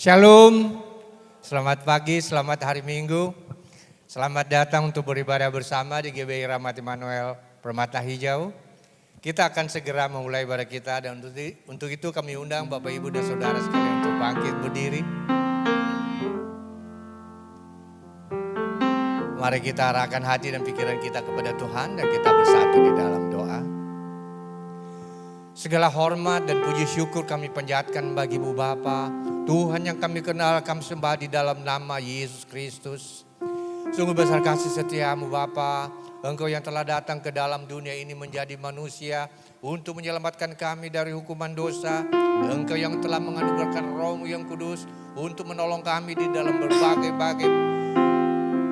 Shalom, selamat pagi, selamat hari Minggu. Selamat datang untuk beribadah bersama di GBI Rahmat Immanuel Permata Hijau. Kita akan segera memulai ibadah kita dan untuk itu kami undang Bapak Ibu dan Saudara sekalian untuk bangkit berdiri. Mari kita arahkan hati dan pikiran kita kepada Tuhan dan kita bersatu di dalam doa. Segala hormat dan puji syukur kami panjatkan bagi-Mu Bapa, Tuhan yang kami kenal, kami sembah di dalam nama Yesus Kristus. Sungguh besar kasih setia-Mu Bapa, Engkau yang telah datang ke dalam dunia ini menjadi manusia untuk menyelamatkan kami dari hukuman dosa. Engkau yang telah menganugerahkan Roh-Mu yang kudus untuk menolong kami di dalam berbagai-bagai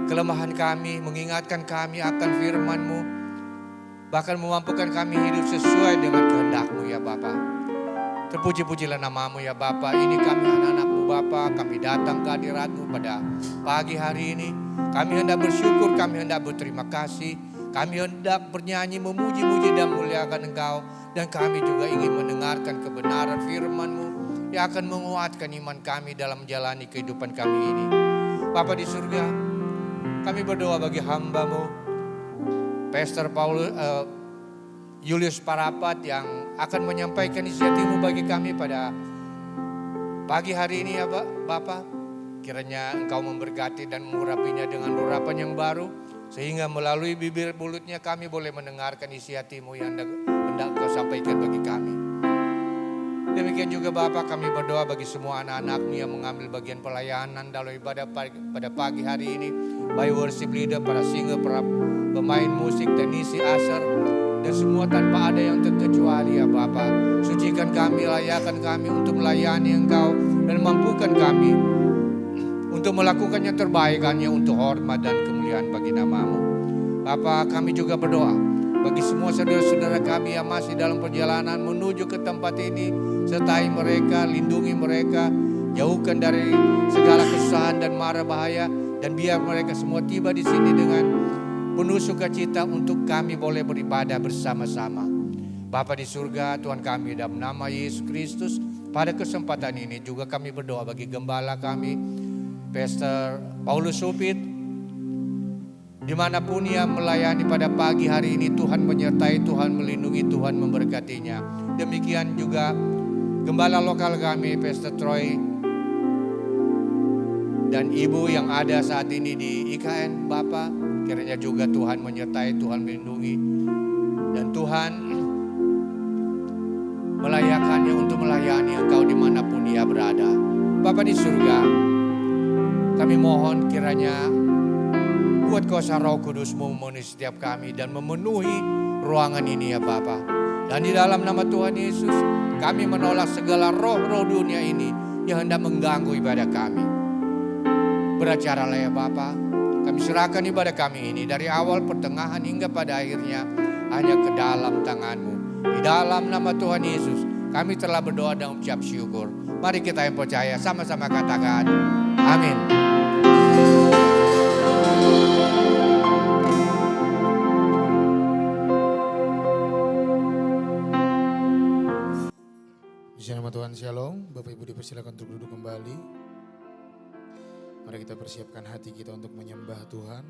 kelemahan kami, mengingatkan kami akan firman-Mu, bahkan memampukan kami hidup sesuai dengan kehendak-Mu ya Bapa. Terpuji-pujilah nama-Mu ya Bapa. Ini kami anak-anak-Mu Bapa, kami datang ke hadirat-Mu pada pagi hari ini. Kami hendak bersyukur, kami hendak berterima kasih, kami hendak bernyanyi, memuji-muji dan muliakan Engkau. Dan kami juga ingin mendengarkan kebenaran firman-Mu yang akan menguatkan iman kami dalam menjalani kehidupan kami ini. Bapa di surga, kami berdoa bagi hamba-Mu, Pastor Julius Parapat yang akan menyampaikan isi hati-Mu bagi kami pada pagi hari ini ya Bapak. Kiranya Engkau memberkati dan mengurapinya dengan urapan yang baru, sehingga melalui bibir mulutnya kami boleh mendengarkan isi hati-Mu yang hendak Engkau sampaikan bagi kami. Demikian juga Bapak, kami berdoa bagi semua anak-anak-Mu yang mengambil bagian pelayanan dalam ibadah pada pagi hari ini, baik worship leader, para singer, para pemain musik, teknisi asar, dan semua tanpa ada yang terkecuali ya Bapak. Sucikan kami, layakkan kami untuk melayani Engkau dan mampukan kami untuk melakukan yang terbaik hanya untuk hormat dan kemuliaan bagi nama-Mu. Bapa, kami juga berdoa bagi semua saudara-saudara kami yang masih dalam perjalanan menuju ke tempat ini. Sertai mereka, lindungi mereka, jauhkan dari segala kesusahan dan mara bahaya. Dan biar mereka semua tiba di sini dengan penuh sukacita untuk kami boleh beribadah bersama-sama. Bapa di surga, Tuhan kami dalam nama Yesus Kristus, pada kesempatan ini juga kami berdoa bagi gembala kami, Pastor Paulus Supit, dimanapun ia melayani pada pagi hari ini. Tuhan menyertai, Tuhan melindungi, Tuhan memberkatinya. Demikian juga gembala lokal kami, Pastor Troy, dan Ibu yang ada saat ini di IKN. Bapak, kiranya juga Tuhan menyertai, Tuhan melindungi, dan Tuhan melayakkannya untuk melayani Engkau dimanapun ia berada. Bapa di surga, kami mohon kiranya buat kuasa Roh Kudus-Mu memenuhi setiap kami dan memenuhi ruangan ini ya Bapa. Dan di dalam nama Tuhan Yesus, kami menolak segala roh-roh dunia ini yang hendak mengganggu ibadah kami. Beracaralah ya Bapa, kami serahkan ibadah kami ini dari awal, pertengahan hingga pada akhirnya hanya ke dalam tangan-Mu. Di dalam nama Tuhan Yesus, kami telah berdoa dan ucap syukur. Mari kita yang percaya sama-sama katakan amin. Di nama Tuhan, Shalom. Bapak Ibu dipersilakan untuk duduk kembali. Mari kita persiapkan hati kita untuk menyembah Tuhan.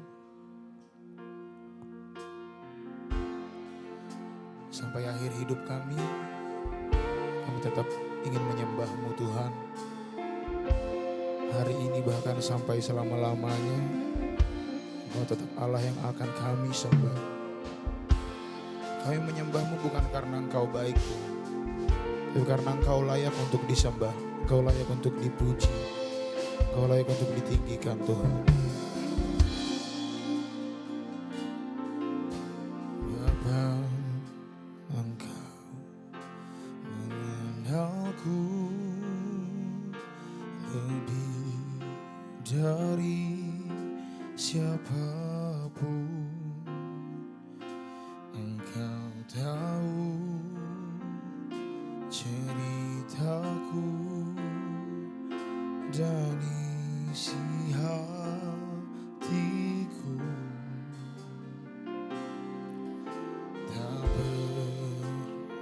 Sampai akhir hidup kami tetap ingin menyembah-Mu Tuhan. Hari ini bahkan sampai selama-lamanya, Engkau tetap Allah yang akan kami sembah. Kami menyembah-Mu bukan karena Engkau baik Tuhan, tapi karena Engkau layak untuk disembah, Engkau layak untuk dipuji, Engkau layak untuk ditinggikan Tuhan. Bapa, Engkau mengenalku lebih dari siapapun. Engkau tahu ceritaku dan isi hatiku. Tak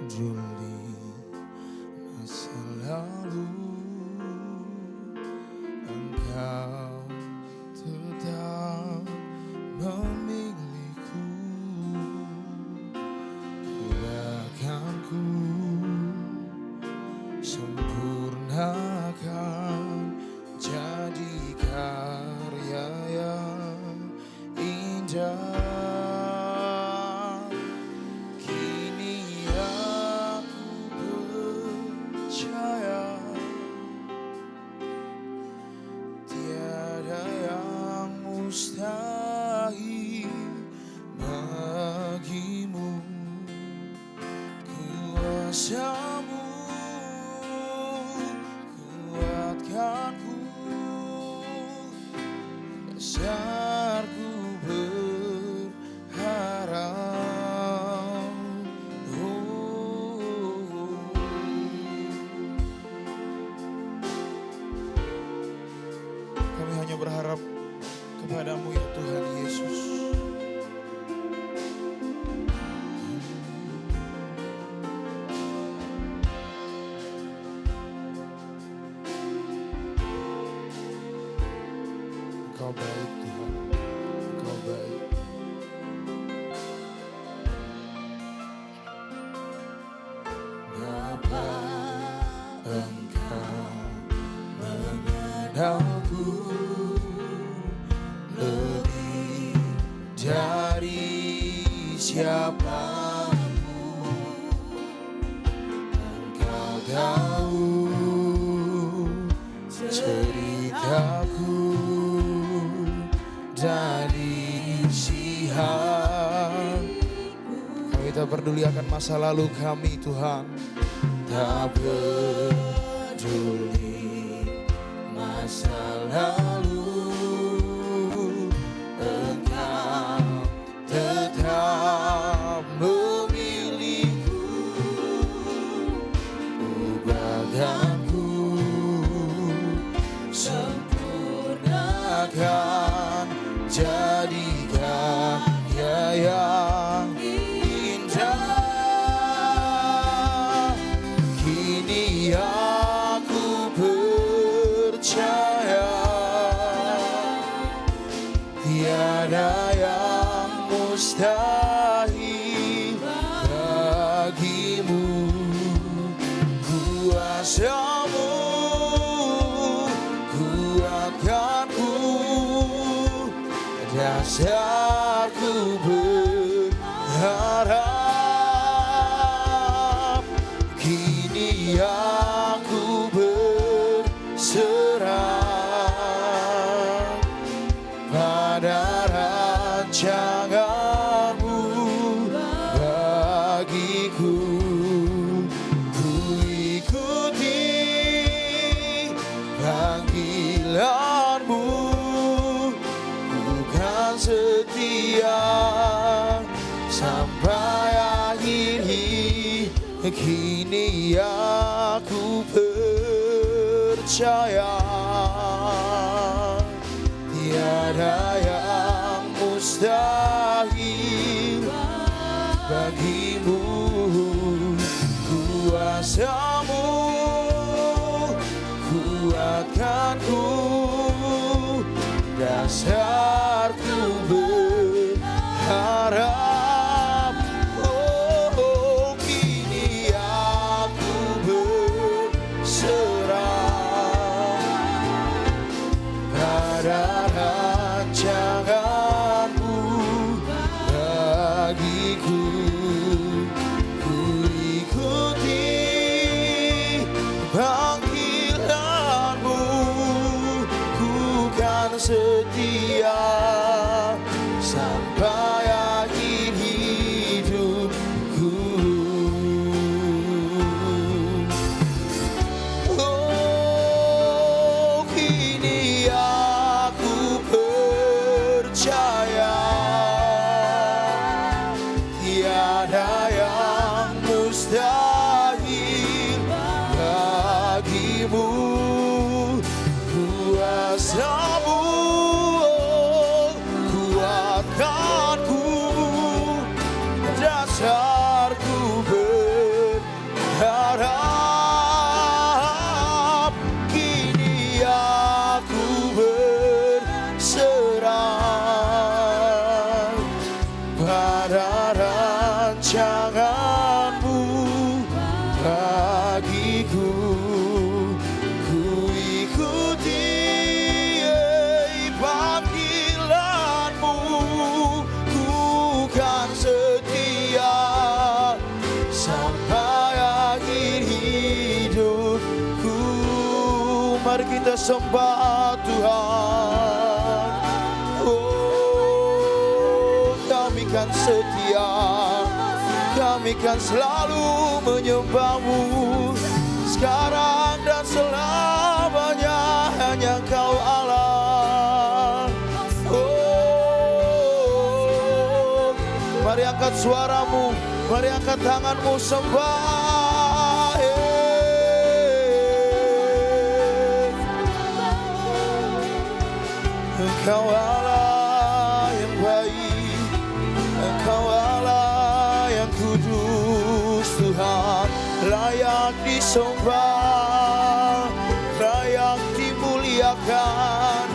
peduli masa lalu ada. Kini aku percaya tiada yang mustahil bagimu. Kuasamu kuatkanku, dasarku berharap. Kami hanya berharap kepadamu ya Tuhan Yesus. Engkau baik Tuhan, Engkau baik. Bapa, Engkau mengenalku lebih dari siapapun. Engkau tahu ceritaku dari siang. Kami tak peduli akan masa lalu kami Tuhan, tak peduli masa lalu. Engkau tetap memilihku, ubahkanku, sempurnakan, jadikan yang indah. Kini aku percaya tiada yang mustahil bagimu. Kuasamu kuatkanku, dasarku berharap. Kini aku berserah pada rancanganmu bagiku. Ku ikuti panggilanmu, bukan setia sampai akhir hidup. Kini aku percaya tiada yang mustahil bagimu. Kuasamu kuatkanku, dasarku berharap. Oh, kini aku berserah pada rancanganmu bagiku. Ku ikuti panggilanmu, ku kan setia sampai akhir hidupku. Oh, kini aku percaya tiada yang mustahil bagimu. Kuasamu kuatkanku, dasarku berharap. Kini aku berserah pada rancanganmu bagiku. Ku ikuti panggilanmu, kita sembah Tuhan. Oh, kami kan setia, kami kan selalu menyembah-Mu. Sekarang dan selamanya hanya Kau Allah. Oh, mari angkat suaramu, mari angkat tanganmu, sembah. Engkau Allah yang baik, Engkau Allah yang kudus Tuhan, layak disembah, layak dimuliakan,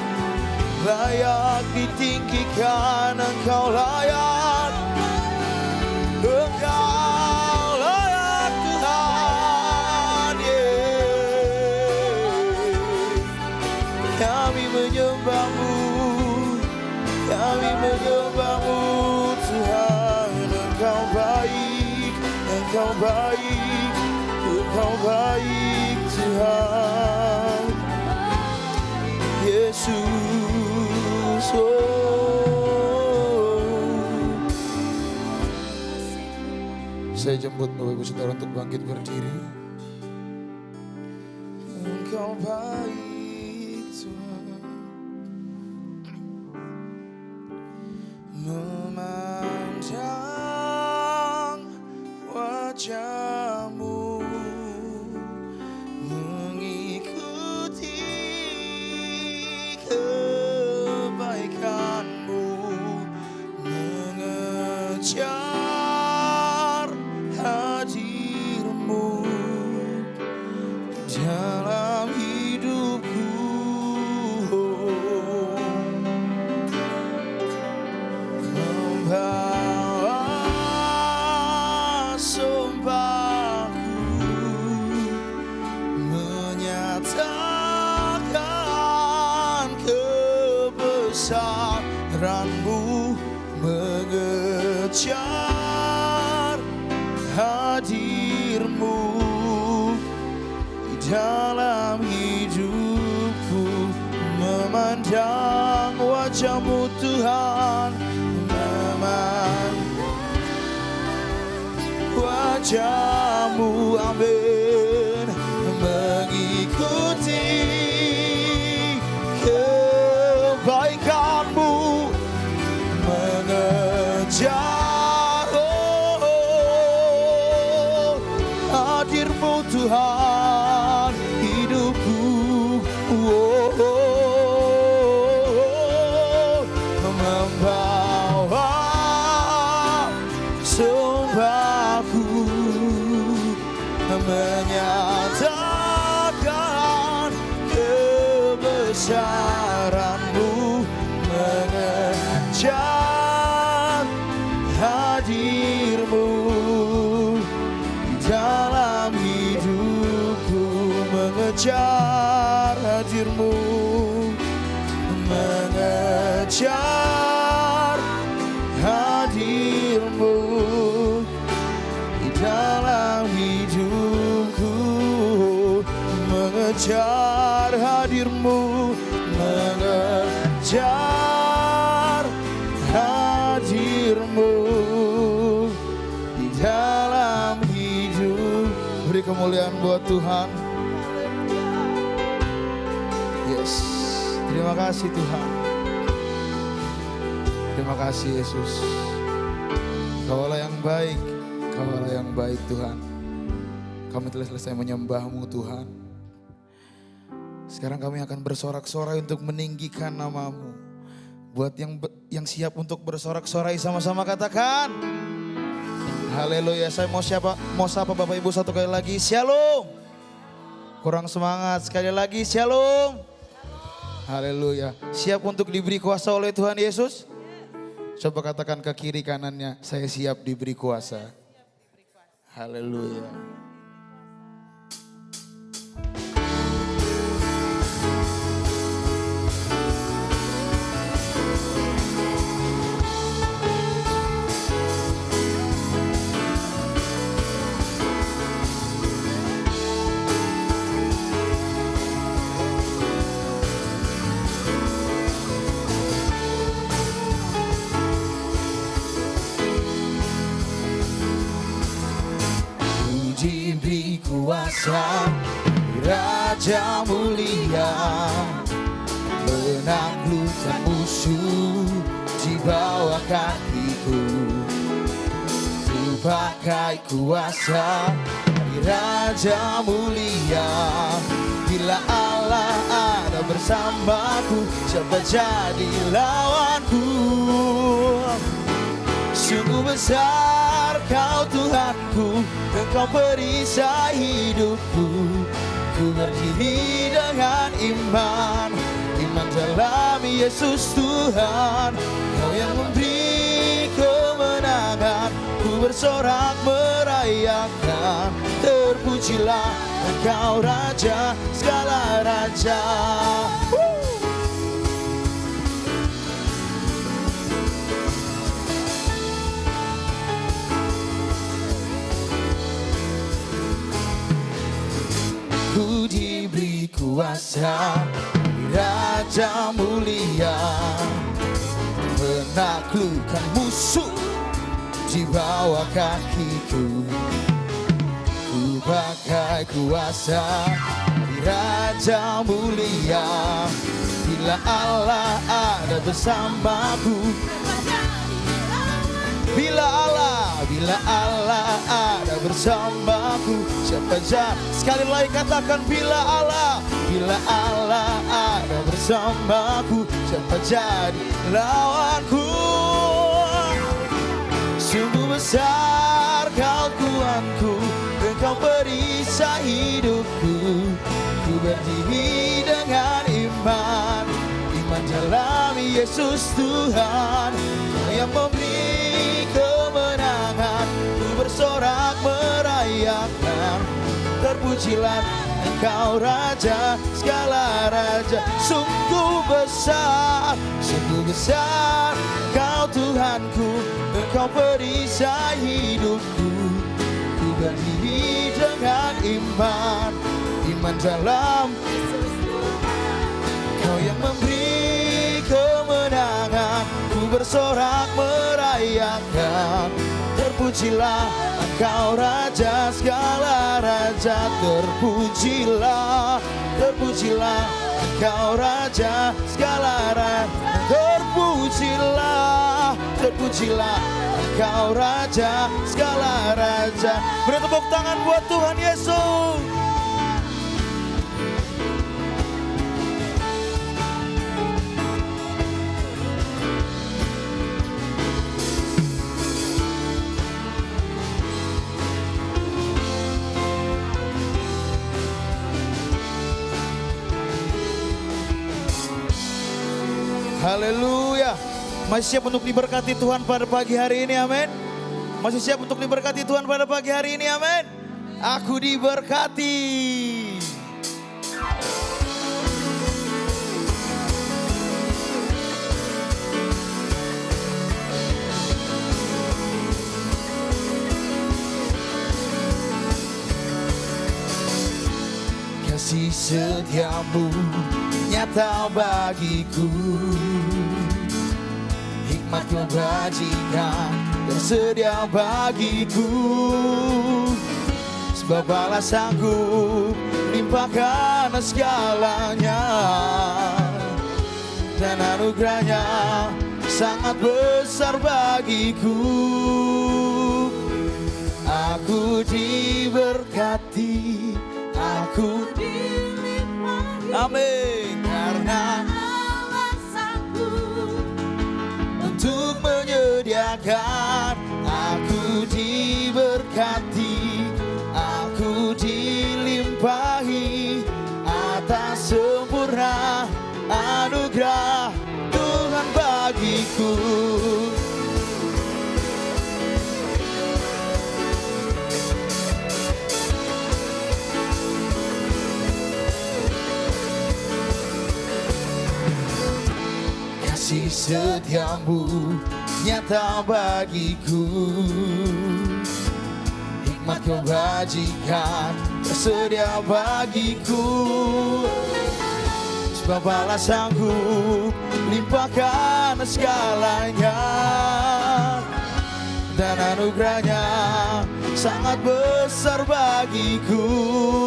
layak ditinggikan. Engkau layak, Engkau layak Tuhan. Kami menyembah-Mu, kami menyembah-Mu Tuhan. Engkau baik, Engkau baik, Engkau baik Tuhan. Yesus, saya jemput Bapak Ibu Saudara untuk bangkit berdiri. Engkau baik Tuhan, memandang wajah-Mu, mengikuti kebaikan-Mu, mengejar hadir-Mu dalam hidupku. Membawa sumpahku, menyatakan kebesaran-Mu, mengejar hadir-Mu di dalam hidupku. Memandang wajah-Mu Tuhan, memandang wajah-Mu, amin, mengikuti kebaikan-Mu, mengejar hadir-Mu Tuhan hidupku. Membawa sumpahku, menyatakan kebesaran-Mu, mengejar hadir-Mu di dalam hidupku. Mengejar hadir-Mu, mengejar hadir-Mu di dalam hidupku. Mengejar hadir-Mu, mengejar hadir-Mu di dalam hidup. Beri kemuliaan buat Tuhan. Yes, terima kasih Tuhan. Terima kasih Yesus. Kau Allah yang baik, Kau Allah yang baik Tuhan. Kami telah selesai menyembah-Mu Tuhan. Sekarang kami akan bersorak-sorai untuk meninggikan nama-Mu. Buat yang siap untuk bersorak-sorai sama-sama katakan haleluya. Saya mau sapa Bapak Ibu satu kali lagi, Shalom. Kurang semangat, sekali lagi Shalom. Haleluya. Siap untuk diberi kuasa oleh Tuhan Yesus? Coba katakan ke kiri kanannya, saya siap diberi kuasa. Haleluya. kuasa, Raja mulia, menaklukkan musuh di bawah kakiku. Ku pakai kuasa Raja mulia. Bila Allah ada bersamaku, siapa jadi lawanku? Sungguh besar Kau Tuhanku, Engkau perisai hidupku. Ku berdiri dengan iman, iman dalam Yesus Tuhan. Kau yang memberi kemenangan, ku bersorak merayakan. Terpujilah Engkau Raja, segala raja. Ku diberi kuasa, Raja mulia, menaklukkan musuh di bawah kakiku. Ku pakai kuasa Raja mulia. Bila Allah ada bersamaku, bila Allah ada bersamaku, siapa jadi? Sekali lagi katakan, bila Allah ada bersamaku, siapa jadi lawanku? Sungguh besar Kau Tuhanku, Engkau perisai hidupku. Ku berdiri dengan iman, iman dalam Yesus Tuhan. Kau yang memberi kemenangan, ku bersorak merayakan. Terpujilah Engkau Raja, segala raja. Sungguh besar Kau Tuhanku, Engkau perisai hidupku. Ku berdiri dengan iman, iman dalam Kau yang memberi kemenangan, ku bersorak merayakan. Terpujilah Engkau Raja, segala raja. Terpujilah Engkau Raja, segala raja. Terpujilah Engkau Raja, segala raja. Beri tepuk tangan buat Tuhan Yesus. Haleluya. Masih siap untuk diberkati Tuhan pada pagi hari ini, amin. Masih siap untuk diberkati Tuhan pada pagi hari ini, amin. Aku diberkati. Kasih setiamu nyata bagiku, hikmat kebajikan tersedia bagiku. Sebab Allah sanggup limpahkan segalanya, dan anugerahnya sangat besar bagiku. Aku diberkati, aku dilimpahi, amin. Karena Allah sanggup untuk menyediakan. Aku diberkati, aku dilimpahi atas sempurna anugerah Tuhan bagiku. Kasih setiamu nyata bagiku, hikmat kebajikan tersedia bagiku. Sebab Allah sanggup limpahkan segalanya, dan anugerahnya sangat besar bagiku.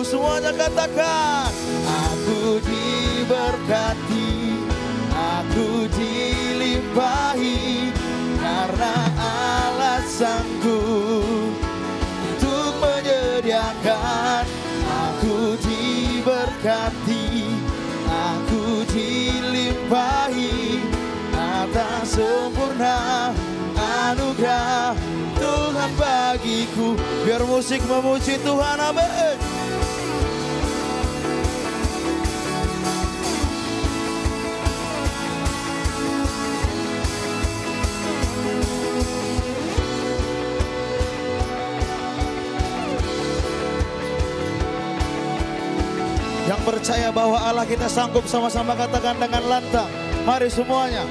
Semuanya katakan, aku diberkati, aku dilimpahi, karena Allah sanggup untuk menyediakan. Aku diberkati, aku dilimpahi atas sempurna anugerah Tuhan bagiku. Biar musik memuji Tuhan, amin. Yang percaya bahwa Allah kita sanggup, sama-sama katakan dengan lantang. Mari semuanya.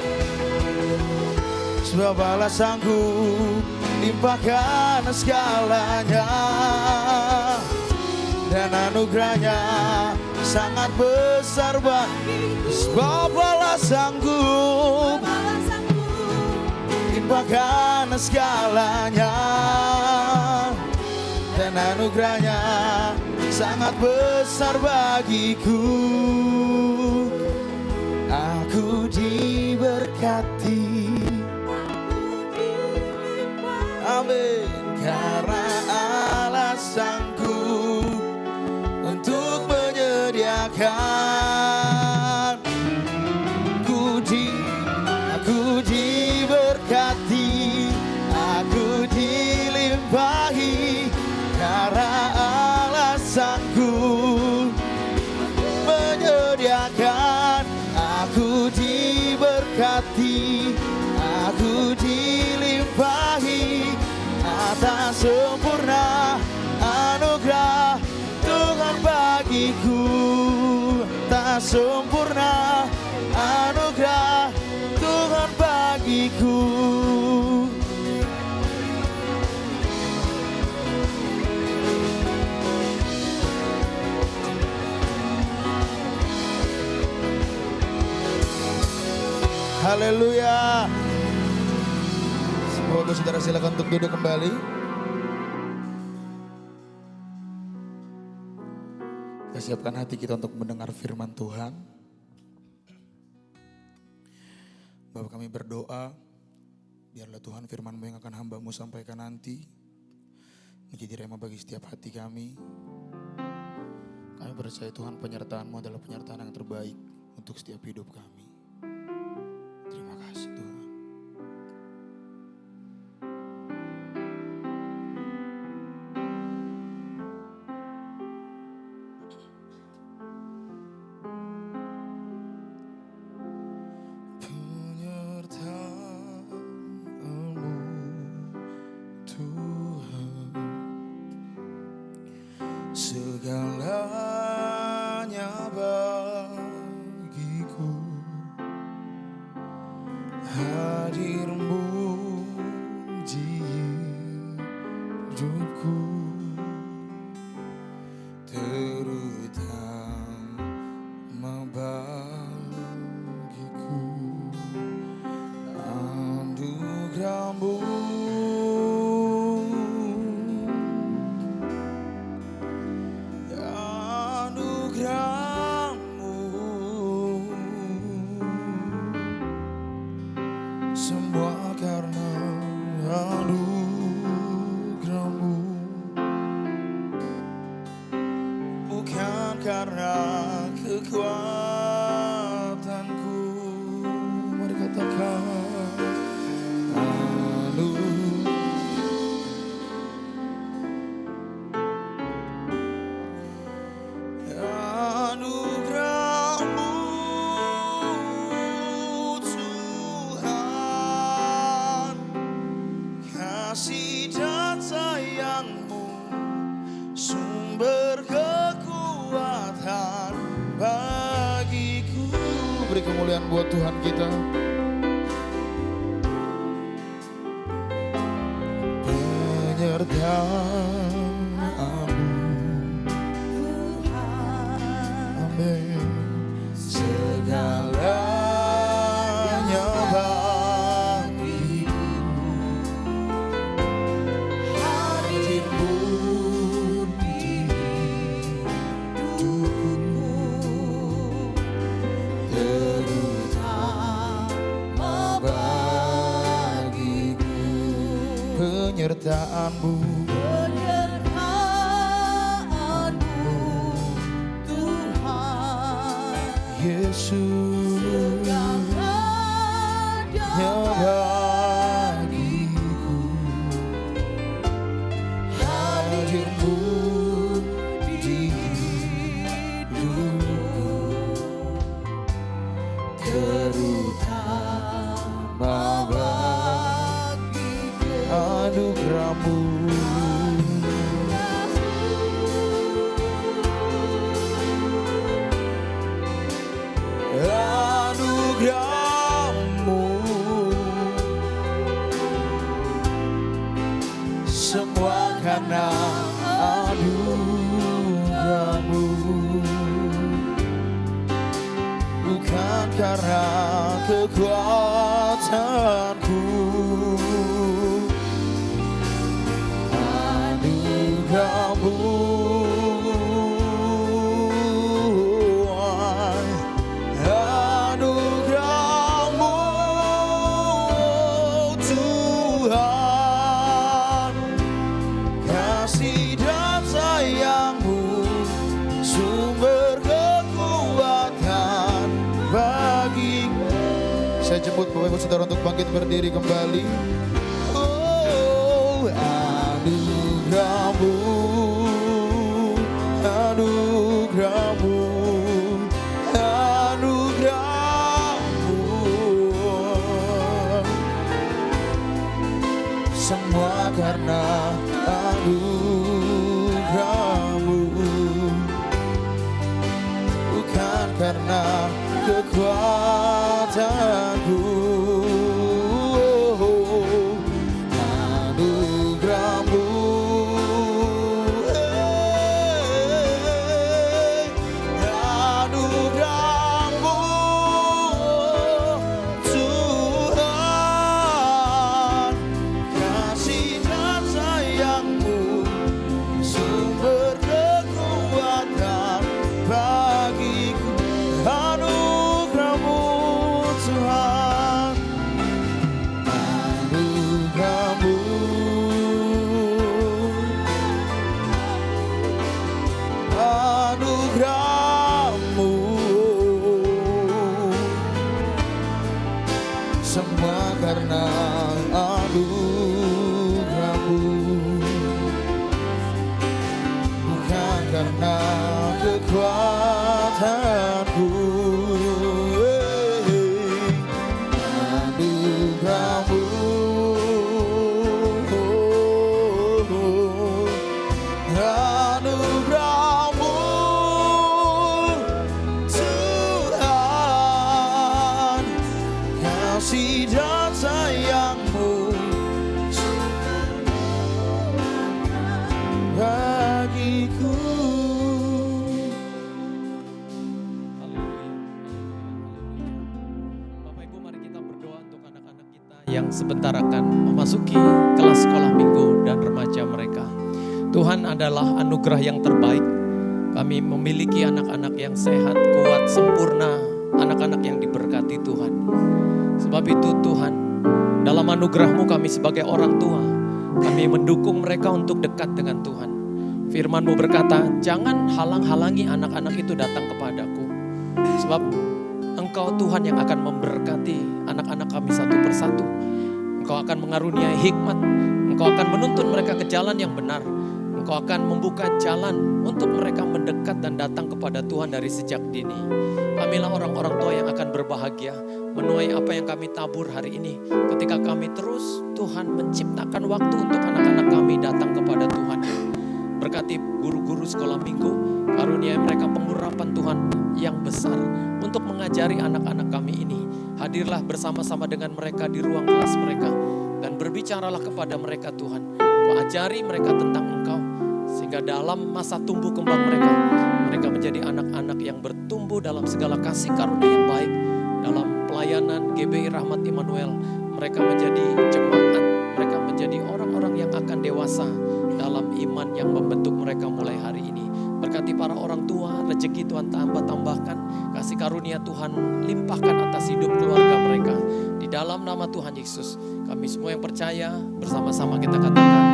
Sebab Allah sanggup limpahkan segalanya, dan anugerahnya sangat besar bagiku. Sebab Allah sanggup limpahkan segalanya, dan anugerahnya sangat besar bagiku. Aku diberkati, amin, karena Allah sanggup untuk menyediakan. Aku diberkati, aku dilimpahi, karena Allah sanggup menyediakan. Aku diberkati, aku dilimpahi atas sempurna anugerah Tuhan bagiku. Tak sempurna anugerah Tuhan bagiku. Haleluya. Semoga saudara silakan untuk duduk kembali. Kita siapkan hati kita untuk mendengar firman Tuhan. Bapak, kami berdoa, biarlah Tuhan firman-Mu yang akan hamba-Mu sampaikan nanti menjadi rema bagi setiap hati kami. Kami percaya Tuhan, penyertaan-Mu adalah penyertaan yang terbaik untuk setiap hidup kami. Terima kasih Tuhan. Penyertaan-Mu Tuhan, segalanya bagiku. Hadir-Mu di hidupku, terutama bagiku. Anugerah-Mu, semua karena anugerah-Mu, bukan karena kekuatanku. Mari katakan anugerah-Mu Tuhan, kasih dan sayang-Mu, sumber kekuatan bagiku. Beri kemuliaan buat Tuhan kita. Penyertaan-Mu, amin, segalanya bagiku. Hadir-Mu penyertaan-Mu, penyertaan-Mu Tuhan, Yesus, yang bagiku hadir-Mu di hidupku, terutama bagi anugerah-Mu. Anugerah-Mu, semua karena anugerah-Mu, bukan karena kekuatanku. Anugerah-Mu, anugerah-Mu Tuhan, kasih dan sayang-Mu sumber kekuatan bagiku. Saya jemput Bapak Ibu Saudara untuk bangkit berdiri kembali. Oh, anugerah-Mu, anugerah-Mu, anugerah-Mu, semua karena anugerah-Mu, bukan karena kekuatanku. Anugerah-Mu, anugerah-Mu Tuhan, kasih dan sayang-Mu sumber kekuatan bagiku. Anugerah-Mu Tuhan, anugerah-Mu, anugerah-Mu, semua karena anugerah-Mu, bukan karena kekuatanku. Anugerah-Mu, anugerah-Mu Tuhan, kasih dan sayang-Mu bagiku. Bapak Ibu, mari kita berdoa untuk anak-anak kita yang sebentar akan memasuki kelas sekolah minggu dan remaja mereka. Tuhan adalah anugerah yang terbaik. Kami memiliki anak-anak yang sehat, kuat, sempurna, anak-anak yang diberkati Tuhan. Sebab itu Tuhan, dalam anugerah-Mu kami sebagai orang tua, kami mendukung mereka untuk dekat dengan Tuhan. Firman-Mu berkata, jangan halang-halangi anak-anak itu datang kepadaku. Sebab Engkau Tuhan yang akan memberkati anak-anak kami satu persatu. Engkau akan mengaruniai hikmat. Engkau akan menuntun mereka ke jalan yang benar. Engkau akan membuka jalan untuk mereka mendekat dan datang kepada Tuhan dari sejak dini. Kamilah orang-orang tua yang akan berbahagia menuai apa yang kami tabur hari ini. Ketika kami terus Tuhan menciptakan waktu untuk anak-anak kami datang kepada Tuhan. Berkati guru-guru sekolah minggu, karuniai mereka pengurapan Tuhan yang besar untuk mengajari anak-anak kami ini. Hadirlah bersama-sama dengan mereka di ruang kelas mereka dan berbicaralah kepada mereka Tuhan. Kau ajari mereka tentang Engkau sehingga dalam masa tumbuh kembang mereka menjadi anak-anak yang bertumbuh dalam segala kasih karunia yang baik. Dalam pelayanan GBI Rahmat Immanuel, mereka menjadi jemaat, mereka menjadi orang-orang orang yang akan dewasa dalam iman yang membentuk mereka mulai hari ini. Berkati para orang tua, rezeki Tuhan tambahkan, kasih karunia Tuhan limpahkan atas hidup keluarga mereka. Di dalam nama Tuhan Yesus, kami semua yang percaya bersama-sama kita katakan,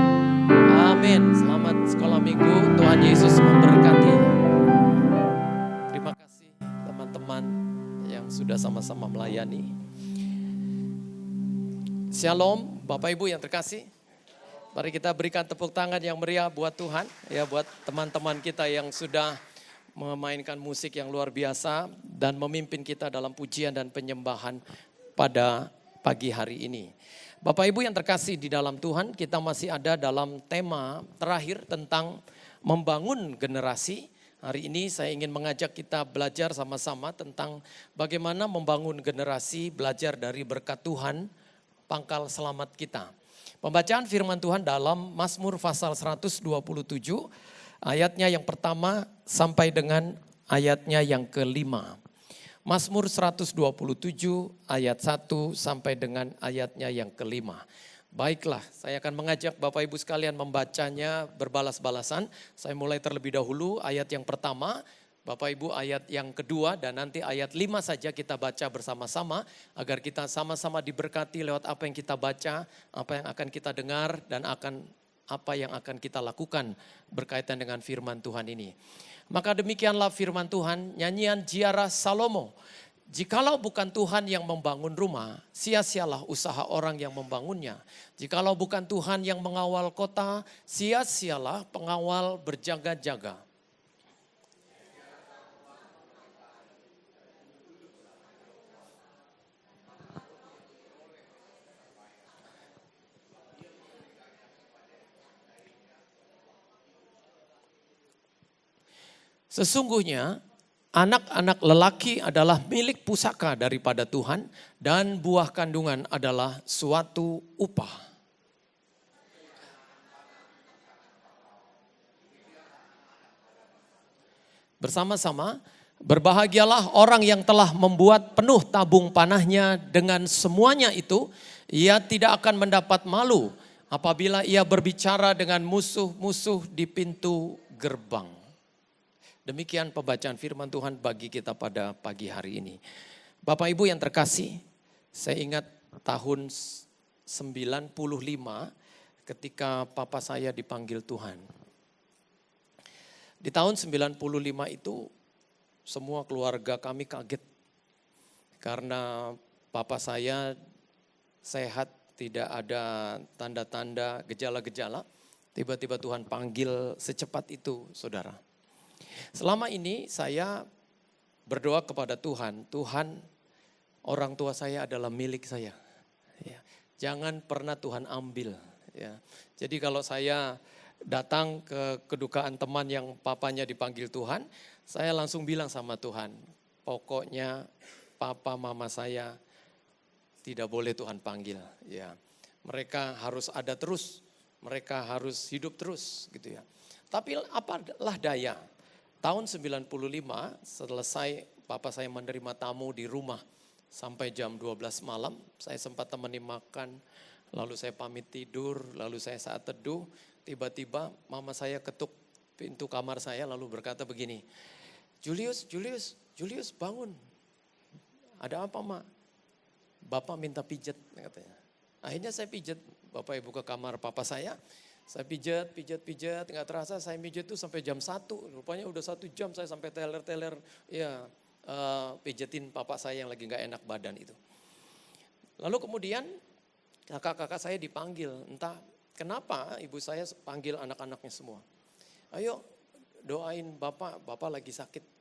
amin. Selamat sekolah minggu, Tuhan Yesus memberkati. Terima kasih teman-teman yang sudah sama-sama melayani. Shalom, Bapak Ibu yang terkasih. Mari kita berikan tepuk tangan yang meriah buat Tuhan, ya, buat teman-teman kita yang sudah memainkan musik yang luar biasa dan memimpin kita dalam pujian dan penyembahan pada pagi hari ini. Bapak Ibu yang terkasih di dalam Tuhan, kita masih ada dalam tema terakhir tentang membangun generasi. Hari ini saya ingin mengajak kita belajar sama-sama tentang bagaimana membangun generasi, belajar dari berkat Tuhan, pangkal selamat kita. Pembacaan firman Tuhan dalam Mazmur pasal 127, ayatnya yang pertama sampai dengan ayatnya yang kelima. Mazmur 127 ayat 1 sampai dengan ayatnya yang kelima. Baiklah, saya akan mengajak Bapak Ibu sekalian membacanya berbalas-balasan. Saya mulai terlebih dahulu ayat yang pertama, Bapak Ibu ayat yang kedua, dan nanti ayat 5 saja kita baca bersama-sama agar kita sama-sama diberkati lewat apa yang kita baca, apa yang akan kita dengar, dan apa yang akan kita lakukan berkaitan dengan firman Tuhan ini. Maka demikianlah firman Tuhan, nyanyian Ziarah Salomo. Jikalau bukan Tuhan yang membangun rumah, sia-sialah usaha orang yang membangunnya. Jikalau bukan Tuhan yang mengawal kota, sia-sialah pengawal berjaga-jaga. Sesungguhnya anak-anak lelaki adalah milik pusaka daripada Tuhan dan buah kandungan adalah suatu upah. Bersama-sama, berbahagialah orang yang telah membuat penuh tabung panahnya, dengan semuanya itu ia tidak akan mendapat malu apabila ia berbicara dengan musuh-musuh di pintu gerbang. Demikian pembacaan firman Tuhan bagi kita pada pagi hari ini. Bapak Ibu yang terkasih, saya ingat tahun 95 ketika papa saya dipanggil Tuhan. Di tahun 95 itu semua keluarga kami kaget. Karena papa saya sehat, tidak ada tanda-tanda gejala-gejala. Tiba-tiba Tuhan panggil secepat itu, saudara. Selama ini saya berdoa kepada Tuhan, Tuhan, orang tua saya adalah milik saya. Ya, jangan pernah Tuhan ambil. Ya. Jadi kalau saya datang ke kedukaan teman yang papanya dipanggil Tuhan, saya langsung bilang sama Tuhan, pokoknya papa mama saya tidak boleh Tuhan panggil. Ya, mereka harus ada terus, mereka harus hidup terus, gitu ya. Tapi apalah daya. Tahun 95 selesai papa saya menerima tamu di rumah sampai jam 12 malam. Saya sempat temani makan, lalu saya pamit tidur, lalu saya saat teduh. Tiba-tiba mama saya ketuk pintu kamar saya lalu berkata begini, Julius bangun. Ada apa, Mak? Bapak minta pijet, katanya. Akhirnya saya pijet, Bapak Ibu ke kamar papa saya pijat, nggak terasa saya pijet tuh sampai jam 1. Rupanya udah 1 jam saya sampai teler-teler, ya pijetin papa saya yang lagi nggak enak badan itu. Lalu kemudian kakak-kakak saya dipanggil, entah kenapa ibu saya panggil anak-anaknya semua. Ayo doain bapak lagi sakit.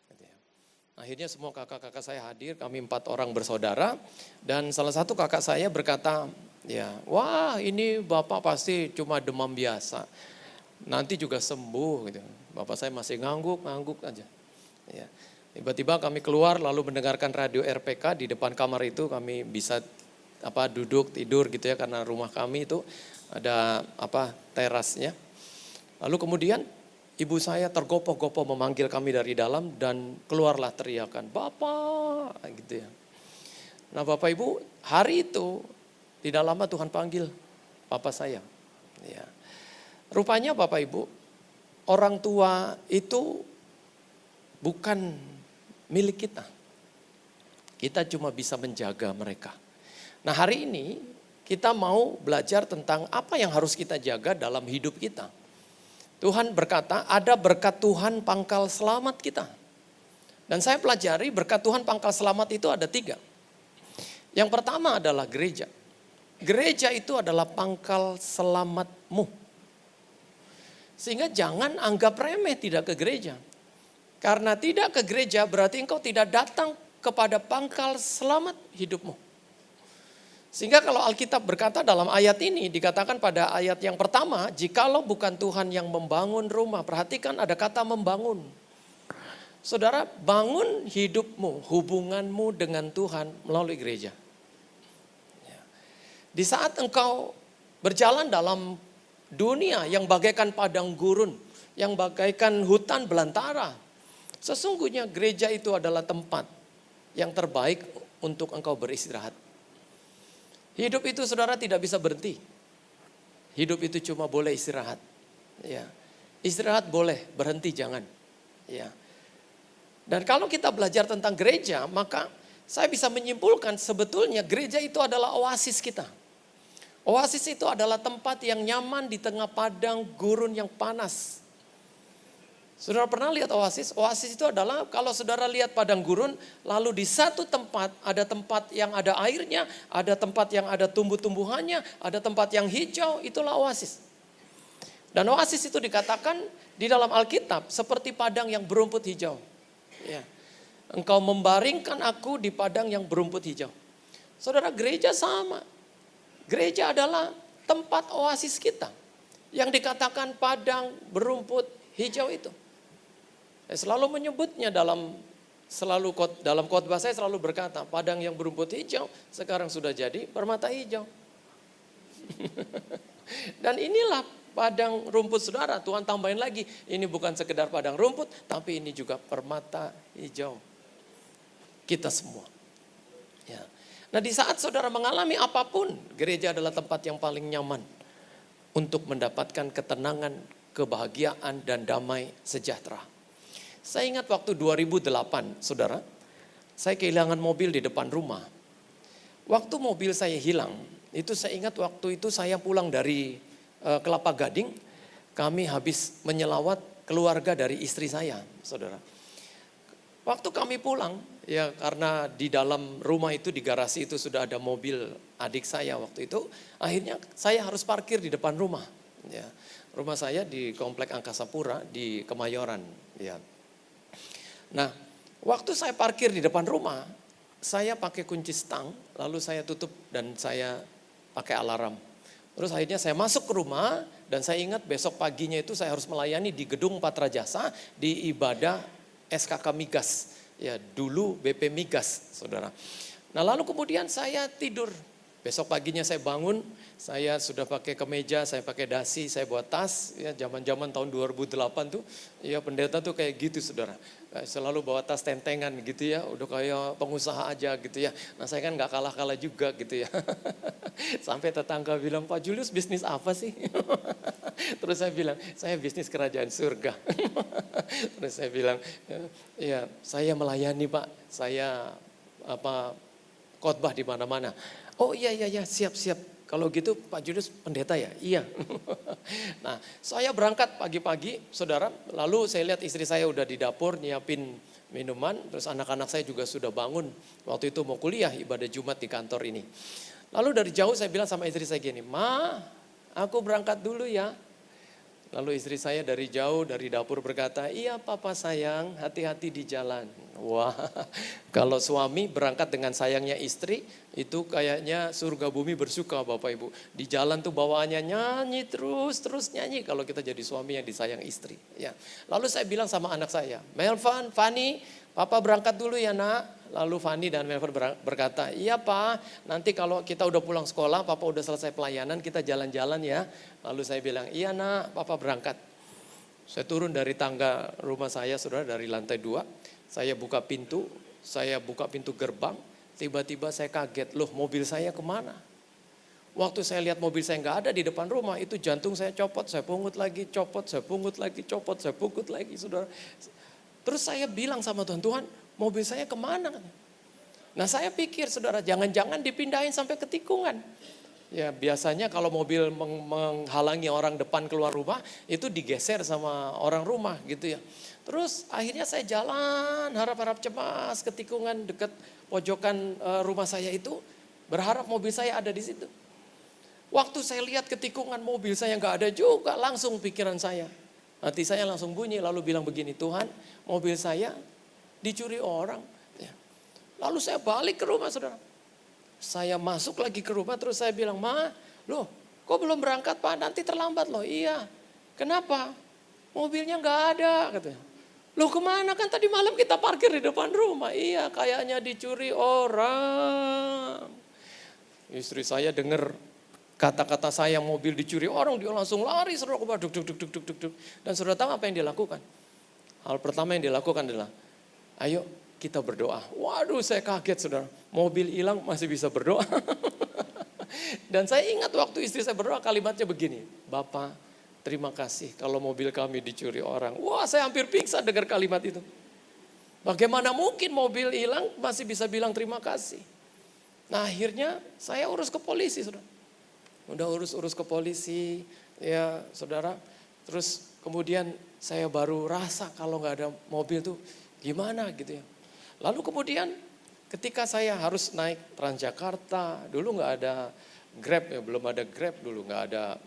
Akhirnya semua kakak-kakak saya hadir, kami 4 orang bersaudara. Dan salah satu kakak saya berkata, ya, wah ini bapak pasti cuma demam biasa. Nanti juga sembuh gitu. Bapak saya masih ngangguk aja. Ya. Tiba-tiba kami keluar lalu mendengarkan radio RPK di depan kamar itu, kami bisa duduk tidur gitu ya, karena rumah kami itu ada terasnya. Lalu kemudian ibu saya tergopoh-gopoh memanggil kami dari dalam dan keluarlah teriakan, Bapak, gitu ya. Nah Bapak Ibu, hari itu tidak lama Tuhan panggil papa saya. Ya. Rupanya Bapak Ibu, orang tua itu bukan milik kita. Kita cuma bisa menjaga mereka. Nah, hari ini kita mau belajar tentang apa yang harus kita jaga dalam hidup kita. Tuhan berkata, ada berkat Tuhan pangkal selamat kita. Dan saya pelajari berkat Tuhan pangkal selamat itu ada 3. Yang pertama adalah gereja. Gereja itu adalah pangkal selamatmu. Sehingga jangan anggap remeh tidak ke gereja. Karena tidak ke gereja berarti engkau tidak datang kepada pangkal selamat hidupmu. Sehingga kalau Alkitab berkata dalam ayat ini, dikatakan pada ayat yang pertama, jikalau bukan Tuhan yang membangun rumah, perhatikan ada kata membangun. Saudara, bangun hidupmu, hubunganmu dengan Tuhan melalui gereja. Di saat engkau berjalan dalam dunia yang bagaikan padang gurun, yang bagaikan hutan belantara, sesungguhnya gereja itu adalah tempat yang terbaik untuk engkau beristirahat. Hidup itu saudara tidak bisa berhenti. Hidup itu cuma boleh istirahat. Ya. Istirahat boleh, berhenti jangan. Ya. Dan kalau kita belajar tentang gereja, maka saya bisa menyimpulkan sebetulnya gereja itu adalah oasis kita. Oasis itu adalah tempat yang nyaman di tengah padang gurun yang panas. Saudara pernah lihat oasis? Oasis itu adalah kalau saudara lihat padang gurun, lalu di satu tempat ada tempat yang ada airnya, ada tempat yang ada tumbuh-tumbuhannya, ada tempat yang hijau, itulah oasis. Dan oasis itu dikatakan di dalam Alkitab seperti padang yang berumput hijau. Ya. Engkau membaringkan aku di padang yang berumput hijau. Saudara, gereja sama. Gereja adalah tempat oasis kita. Yang dikatakan padang berumput hijau itu. Saya selalu menyebutnya dalam khotbah saya selalu berkata, padang yang berumput hijau sekarang sudah jadi permata hijau. Dan inilah padang rumput saudara, Tuhan tambahin lagi, ini bukan sekedar padang rumput, tapi ini juga permata hijau. Kita semua. Ya. Nah, di saat saudara mengalami apapun, gereja adalah tempat yang paling nyaman untuk mendapatkan ketenangan, kebahagiaan dan damai sejahtera. Saya ingat waktu 2008, saudara, saya kehilangan mobil di depan rumah. Waktu mobil saya hilang, itu saya ingat waktu itu saya pulang dari Kelapa Gading, kami habis menyelawat keluarga dari istri saya, saudara. Waktu kami pulang, ya karena di dalam rumah itu di garasi itu sudah ada mobil adik saya waktu itu, akhirnya saya harus parkir di depan rumah. Ya, rumah saya di Komplek Angkasa Pura di Kemayoran. Ya. Nah, waktu saya parkir di depan rumah, saya pakai kunci stang, lalu saya tutup dan saya pakai alarm. Terus akhirnya saya masuk ke rumah dan saya ingat besok paginya itu saya harus melayani di gedung Patra Jasa di ibadah SKK Migas. Ya, dulu BP Migas, saudara. Nah, lalu kemudian saya tidur. Besok paginya saya bangun, saya sudah pakai kemeja, saya pakai dasi, saya bawa tas. Ya, zaman-zaman tahun 2008 tuh, ya pendeta tuh kayak gitu, saudara. Selalu bawa tas tentengan gitu ya, udah kayak pengusaha aja gitu ya. Nah, saya kan nggak kalah-kalah juga gitu ya. Sampai tetangga bilang, Pak Julius bisnis apa sih? Terus saya bilang, saya bisnis kerajaan surga. Terus saya bilang, ya saya melayani Pak, saya khotbah di mana-mana. Oh iya siap. Kalau gitu Pak Julius pendeta ya? Iya. Nah, saya berangkat pagi-pagi, saudara. Lalu saya lihat istri saya udah di dapur nyiapin minuman. Terus anak-anak saya juga sudah bangun. Waktu itu mau kuliah ibadah Jumat di kantor ini. Lalu dari jauh saya bilang sama istri saya gini, Ma, aku berangkat dulu ya. Lalu istri saya dari jauh dari dapur berkata, iya papa sayang, hati-hati di jalan. Wah, kalau suami berangkat dengan sayangnya istri, itu kayaknya surga bumi bersuka Bapak Ibu. Di jalan tuh bawaannya nyanyi terus nyanyi kalau kita jadi suami yang disayang istri. Ya. Lalu saya bilang sama anak saya, Melvan, Fani, papa berangkat dulu ya nak. Lalu Fani dan Melvan berkata, iya Pak, nanti kalau kita udah pulang sekolah, Papa udah selesai pelayanan, kita jalan-jalan ya. Lalu saya bilang, iya nak, Papa berangkat. Saya turun dari tangga rumah saya, saudara, dari lantai 2. Saya buka pintu gerbang, tiba-tiba saya kaget, loh mobil saya kemana? Waktu saya lihat mobil saya nggak ada di depan rumah, itu jantung saya copot, saya pungut lagi, copot, saya pungut lagi, copot, saya pungut lagi, saudara. Terus saya bilang sama Tuhan, Tuhan mobil saya kemana? Nah saya pikir saudara, jangan-jangan dipindahin sampai ke tikungan. Ya biasanya kalau mobil menghalangi orang depan keluar rumah, itu digeser sama orang rumah gitu ya. Terus akhirnya saya jalan, harap-harap cemas ke tikungan dekat pojokan rumah saya itu. Berharap mobil saya ada di situ. Waktu saya lihat ke tikungan mobil saya nggak ada juga, langsung pikiran saya. Hati saya langsung bunyi lalu bilang begini, Tuhan mobil saya dicuri orang. Ya. Lalu saya balik ke rumah saudara. Saya masuk lagi ke rumah terus saya bilang, Ma, loh kok belum berangkat Pak, nanti terlambat loh. Iya, kenapa? Mobilnya nggak ada katanya. Loh kemana, kan tadi malam kita parkir di depan rumah. Iya, kayaknya dicuri orang. Istri saya dengar kata-kata saya mobil dicuri orang, dia langsung lari, saudara, duk. Dan saudara tahu apa yang dia lakukan? Hal pertama yang dia lakukan adalah, ayo kita berdoa. Waduh saya kaget saudara, mobil hilang masih bisa berdoa. Dan saya ingat waktu istri saya berdoa kalimatnya begini, Bapak terima kasih kalau mobil kami dicuri orang. Wah saya hampir pingsan dengar kalimat itu. Bagaimana mungkin mobil hilang masih bisa bilang terima kasih. Nah akhirnya saya urus ke polisi saudara. Udah urus ke polisi, ya saudara. Terus kemudian saya baru rasa kalau nggak ada mobil tuh gimana gitu ya. Lalu kemudian ketika saya harus naik Transjakarta, dulu nggak ada Grab ya, belum ada Grab dulu, nggak ada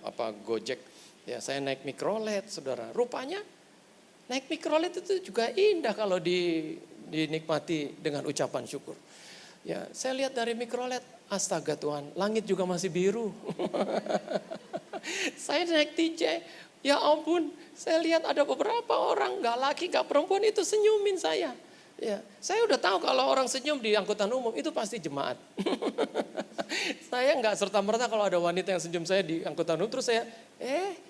Gojek. Ya saya naik mikrolet saudara. Rupanya naik mikrolet itu juga indah kalau dinikmati dengan ucapan syukur. Ya saya lihat dari mikrolet, astaga Tuhan, langit juga masih biru. Saya naik TJ, ya ampun, saya lihat ada beberapa orang, gak laki, gak perempuan itu senyumin saya. Ya, saya udah tahu kalau orang senyum di angkutan umum itu pasti jemaat. Saya gak serta-merta kalau ada wanita yang senyum saya di angkutan umum, terus saya,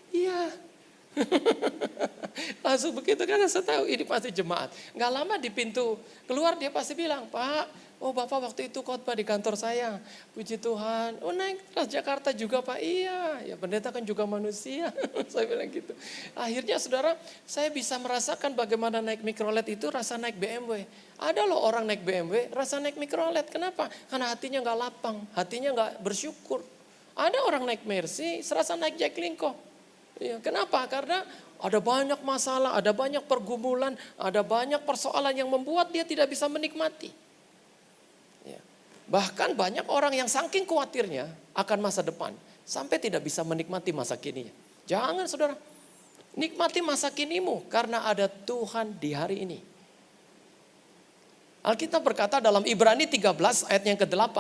iya. Langsung begitu karena saya tahu ini pasti jemaat. Gak lama di pintu keluar dia pasti bilang, Pak, oh Bapak waktu itu khotbah di kantor saya. Puji Tuhan. Oh naik Transjakarta juga Pak. Iya. Ya pendeta kan juga manusia. Saya bilang gitu. Akhirnya saudara, saya bisa merasakan bagaimana naik mikrolet itu rasa naik BMW. Ada loh orang naik BMW rasa naik mikrolet. Kenapa? Karena hatinya gak lapang. Hatinya gak bersyukur. Ada orang naik Mercy serasa naik Jaklingko. Ya, kenapa? Karena ada banyak masalah, ada banyak pergumulan, ada banyak persoalan yang membuat dia tidak bisa menikmati. Bahkan banyak orang yang saking khawatirnya akan masa depan sampai tidak bisa menikmati masa kininya. Jangan saudara, nikmati masa kinimu karena ada Tuhan di hari ini. Alkitab berkata dalam Ibrani 13 ayat yang ke-8.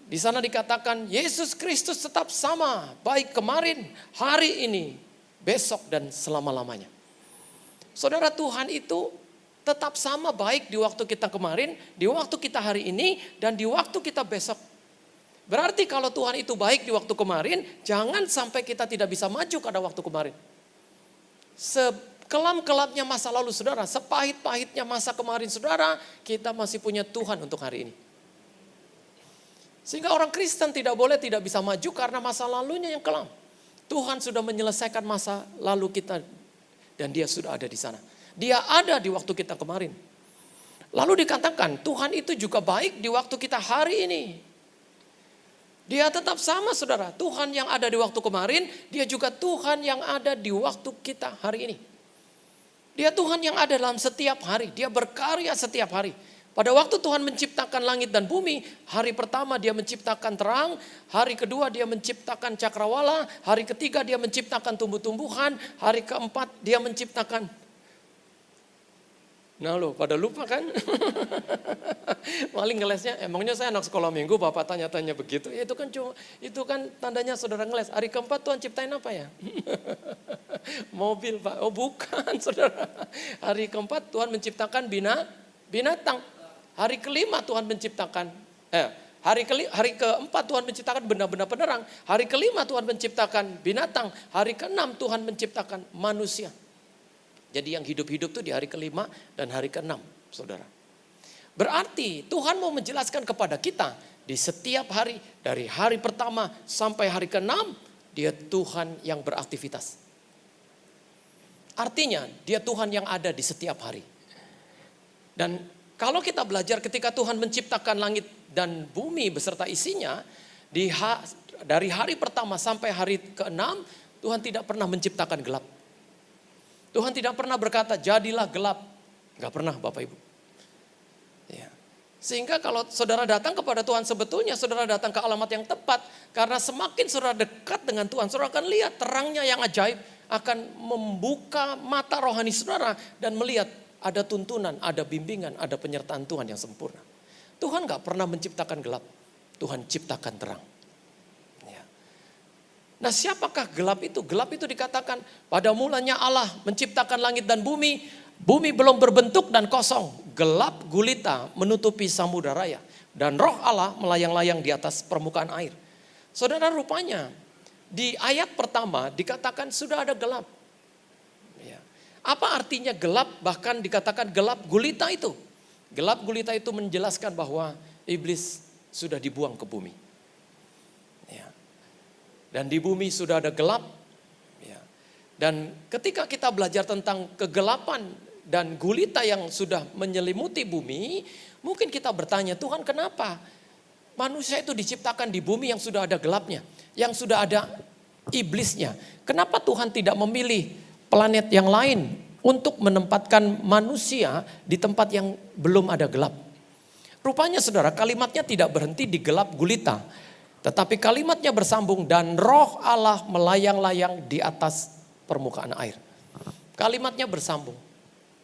Di sana dikatakan Yesus Kristus tetap sama, baik kemarin, hari ini, besok dan selama-lamanya. Saudara Tuhan itu tetap sama baik di waktu kita kemarin, di waktu kita hari ini, dan di waktu kita besok. Berarti kalau Tuhan itu baik di waktu kemarin, jangan sampai kita tidak bisa maju pada waktu kemarin. Sekelam-kelamnya masa lalu saudara, sepahit-pahitnya masa kemarin saudara, kita masih punya Tuhan untuk hari ini. Sehingga orang Kristen tidak boleh tidak bisa maju karena masa lalunya yang kelam. Tuhan sudah menyelesaikan masa lalu kita dan dia sudah ada di sana. Dia ada di waktu kita kemarin. Lalu dikatakan Tuhan itu juga baik di waktu kita hari ini. Dia tetap sama saudara. Tuhan yang ada di waktu kemarin, dia juga Tuhan yang ada di waktu kita hari ini. Dia Tuhan yang ada dalam setiap hari. Dia berkarya setiap hari. Pada waktu Tuhan menciptakan langit dan bumi, hari pertama dia menciptakan terang, hari kedua dia menciptakan cakrawala, hari ketiga dia menciptakan tumbuh-tumbuhan, hari keempat dia menciptakan. Nah lo pada lupa kan? Paling ngelesnya, emangnya saya anak sekolah minggu, Bapak tanya-tanya begitu. Ya, itu kan tandanya saudara ngeles. Hari keempat Tuhan ciptain apa ya? Mobil Pak. Oh bukan saudara. Hari keempat Tuhan menciptakan binatang. Hari kelima Tuhan menciptakan, hari keempat Tuhan menciptakan benda-benda penerang. Hari kelima Tuhan menciptakan binatang. Hari keenam Tuhan menciptakan manusia. Jadi yang hidup-hidup itu di hari kelima dan hari keenam, saudara. Berarti Tuhan mau menjelaskan kepada kita, Di setiap hari, dari hari pertama sampai hari ke-6, dia Tuhan yang beraktivitas. Artinya dia Tuhan yang ada di setiap hari. Dan kalau kita belajar ketika Tuhan menciptakan langit dan bumi beserta isinya, dari hari pertama sampai hari ke-6, Tuhan tidak pernah menciptakan gelap. Tuhan tidak pernah berkata, jadilah gelap. Gak pernah Bapak Ibu. Ya. Sehingga kalau saudara datang kepada Tuhan, sebetulnya saudara datang ke alamat yang tepat. Karena semakin saudara dekat dengan Tuhan, saudara akan lihat terangnya yang ajaib. Akan membuka mata rohani saudara dan melihat ada tuntunan, ada bimbingan, ada penyertaan Tuhan yang sempurna. Tuhan gak pernah menciptakan gelap. Tuhan ciptakan terang. Ya. Nah, siapakah gelap itu? Gelap itu dikatakan pada mulanya Allah menciptakan langit dan bumi. Bumi belum berbentuk dan kosong. Gelap gulita menutupi samudera raya. Dan roh Allah melayang-layang di atas permukaan air. Saudara, rupanya di ayat pertama dikatakan sudah ada gelap. Ya. Apa artinya gelap? Bahkan dikatakan gelap gulita itu. Gelap gulita itu menjelaskan bahwa iblis sudah dibuang ke bumi. Ya. Dan di bumi sudah ada gelap. Ya. Dan ketika kita belajar tentang kegelapan dan gulita yang sudah menyelimuti bumi, mungkin kita bertanya, Tuhan kenapa manusia itu diciptakan di bumi yang sudah ada gelapnya, yang sudah ada iblisnya. Kenapa Tuhan tidak memilih planet yang lain untuk menempatkan manusia di tempat yang belum ada gelap? Rupanya saudara, kalimatnya tidak berhenti di gelap gulita, tetapi kalimatnya bersambung dan roh Allah melayang-layang di atas permukaan air. Kalimatnya bersambung.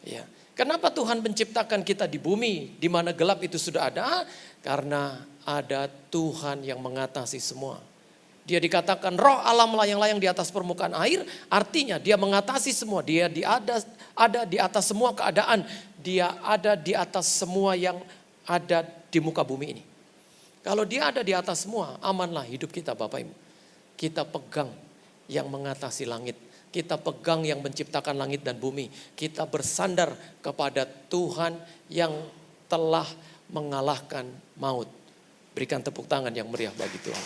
Ya. Kenapa Tuhan menciptakan kita di bumi di mana gelap itu sudah ada? Karena ada Tuhan yang mengatasi semua. Dia dikatakan roh Allah melayang-layang di atas permukaan air, artinya dia mengatasi semua. Dia ada di atas semua keadaan. Dia ada di atas semua yang ada di muka bumi ini. Kalau dia ada di atas semua, amanlah hidup kita Bapak Ibu. Kita pegang yang mengatasi langit. Kita pegang yang menciptakan langit dan bumi. Kita bersandar kepada Tuhan yang telah mengalahkan maut. Berikan tepuk tangan yang meriah bagi Tuhan.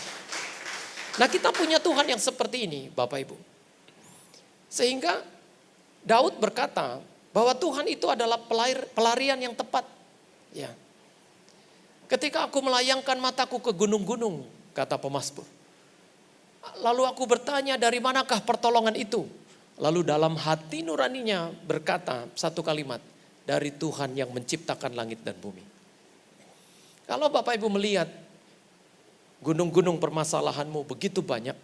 Nah, kita punya Tuhan yang seperti ini Bapak Ibu. Sehingga Daud berkata bahwa Tuhan itu adalah pelarian yang tepat. Ya. Ketika aku melayangkan mataku ke gunung-gunung, kata pemazmur. Lalu aku bertanya, dari manakah pertolongan itu? Lalu dalam hati nuraninya berkata satu kalimat, dari Tuhan yang menciptakan langit dan bumi. Kalau Bapak Ibu melihat gunung-gunung permasalahanmu begitu banyak.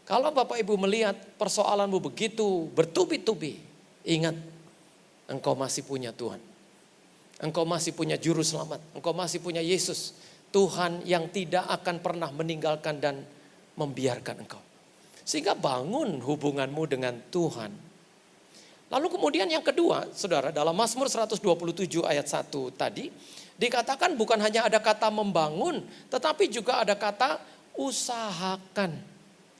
Kalau Bapak Ibu melihat persoalanmu begitu bertubi-tubi. Ingat, engkau masih punya Tuhan. Engkau masih punya juru selamat. Engkau masih punya Yesus. Tuhan yang tidak akan pernah meninggalkan dan membiarkan engkau. Sehingga bangun hubunganmu dengan Tuhan. Lalu kemudian yang kedua, saudara, dalam Mazmur 127 ayat 1 tadi, dikatakan bukan hanya ada kata membangun, tetapi juga ada kata usahakan.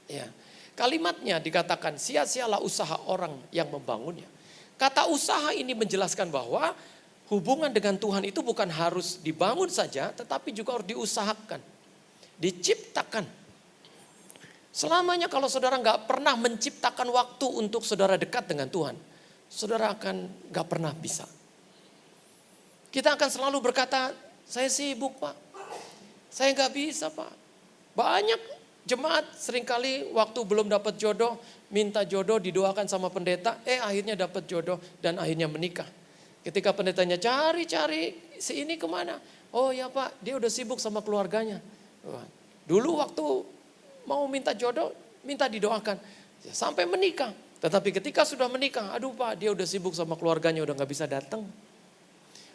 Ya. Kalimatnya dikatakan sia-sialah usaha orang yang membangunnya. Kata usaha ini menjelaskan bahwa hubungan dengan Tuhan itu bukan harus dibangun saja, tetapi juga harus diusahakan, diciptakan. Selamanya kalau saudara nggak pernah menciptakan waktu untuk saudara dekat dengan Tuhan, saudara akan nggak pernah bisa. Kita akan selalu berkata, saya sibuk Pak, saya nggak bisa Pak. Banyak jemaat seringkali waktu belum dapat jodoh, minta jodoh didoakan sama pendeta, akhirnya dapat jodoh dan akhirnya menikah. Ketika pendetanya cari-cari si ini kemana? Oh ya Pak, dia udah sibuk sama keluarganya. Dulu waktu mau minta jodoh, minta didoakan. Sampai menikah. Tetapi ketika sudah menikah, aduh Pak, dia udah sibuk sama keluarganya, udah gak bisa datang.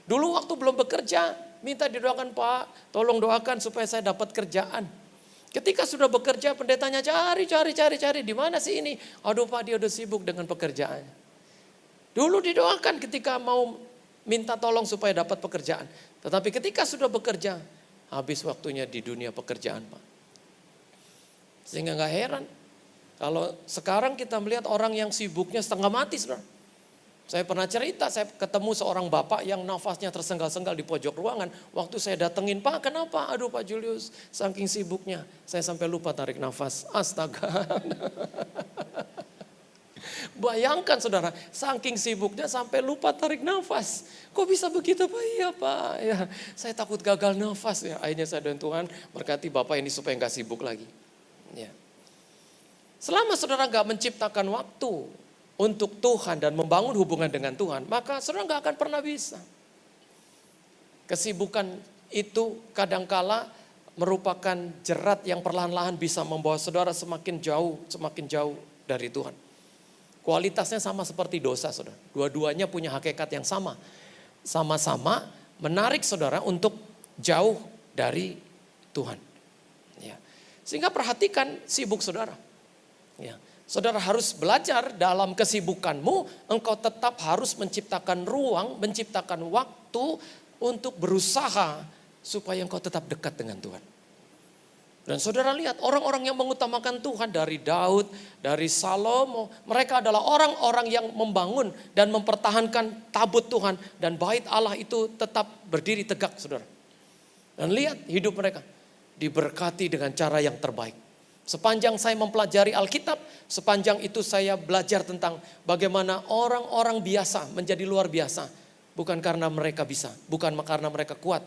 Dulu waktu belum bekerja, minta didoakan Pak, tolong doakan supaya saya dapat kerjaan. Ketika sudah bekerja, pendetanya cari. Di mana sih ini? Aduh Pak, dia udah sibuk dengan pekerjaannya. Dulu didoakan ketika mau minta tolong supaya dapat pekerjaan. Tetapi ketika sudah bekerja, habis waktunya di dunia pekerjaan Pak. Sehingga gak heran. Kalau sekarang kita melihat orang yang sibuknya setengah mati, saudara. Saya pernah cerita, saya ketemu seorang bapak yang nafasnya tersenggal-senggal di pojok ruangan. Waktu saya datengin, Pak kenapa? Aduh Pak Julius, saking sibuknya. Saya sampai lupa tarik nafas. Astaga. Bayangkan saudara, saking sibuknya sampai lupa tarik nafas. Kok bisa begitu Pak? Iya Pak. Ya, saya takut gagal nafas. Ya, akhirnya saya dan Tuhan berkati Bapak ini supaya nggak sibuk lagi. Ya. Selama saudara nggak menciptakan waktu untuk Tuhan dan membangun hubungan dengan Tuhan, maka saudara nggak akan pernah bisa. Kesibukan itu kadangkala merupakan jerat yang perlahan-lahan bisa membawa saudara semakin jauh dari Tuhan. Kualitasnya sama seperti dosa saudara. Dua-duanya punya hakikat yang sama. Sama-sama menarik saudara untuk jauh dari Tuhan. Ya. Sehingga perhatikan sibuk saudara. Ya. Saudara harus belajar dalam kesibukanmu, engkau tetap harus menciptakan ruang, menciptakan waktu untuk berusaha supaya engkau tetap dekat dengan Tuhan. Dan saudara lihat orang-orang yang mengutamakan Tuhan dari Daud, dari Salomo, mereka adalah orang-orang yang membangun dan mempertahankan tabut Tuhan dan bait Allah itu tetap berdiri tegak saudara. Dan lihat hidup mereka diberkati dengan cara yang terbaik. Sepanjang saya mempelajari Alkitab, sepanjang itu saya belajar tentang bagaimana orang-orang biasa menjadi luar biasa. Bukan karena mereka bisa, bukan karena mereka kuat,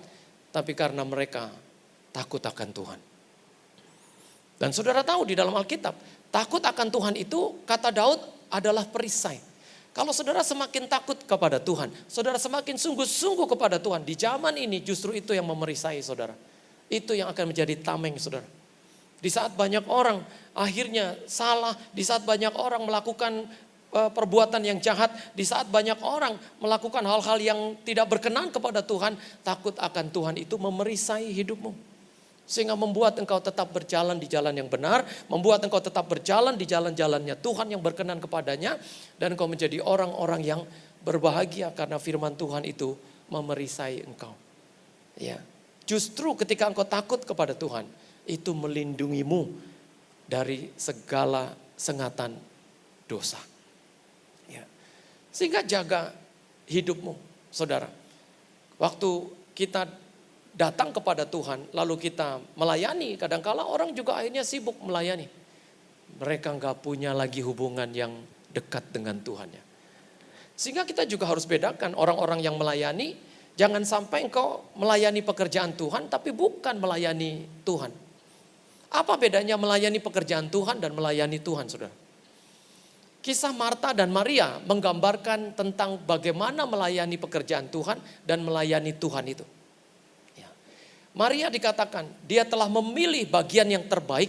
tapi karena mereka takut akan Tuhan. Dan saudara tahu di dalam Alkitab, takut akan Tuhan itu kata Daud adalah perisai. Kalau saudara semakin takut kepada Tuhan, saudara semakin sungguh-sungguh kepada Tuhan, di zaman ini justru itu yang memerisai saudara. Itu yang akan menjadi tameng saudara. Di saat banyak orang akhirnya salah, di saat banyak orang melakukan perbuatan yang jahat, di saat banyak orang melakukan hal-hal yang tidak berkenan kepada Tuhan, takut akan Tuhan itu memerisai hidupmu. Sehingga membuat engkau tetap berjalan di jalan yang benar, membuat engkau tetap berjalan di jalan-jalannya Tuhan yang berkenan kepadanya, dan engkau menjadi orang-orang yang berbahagia karena firman Tuhan itu memerisai engkau. Ya. Justru ketika engkau takut kepada Tuhan, itu melindungimu dari segala sengatan dosa. Ya. Sehingga jaga hidupmu, saudara. Waktu kita datang kepada Tuhan, lalu kita melayani, kadangkala orang juga akhirnya sibuk melayani. Mereka nggak punya lagi hubungan yang dekat dengan Tuhan. Ya. Sehingga kita juga harus bedakan orang-orang yang melayani, jangan sampai engkau melayani pekerjaan Tuhan, tapi bukan melayani Tuhan. Apa bedanya melayani pekerjaan Tuhan dan melayani Tuhan, saudara? Kisah Marta dan Maria menggambarkan tentang bagaimana melayani pekerjaan Tuhan dan melayani Tuhan itu. Ya. Maria dikatakan dia telah memilih bagian yang terbaik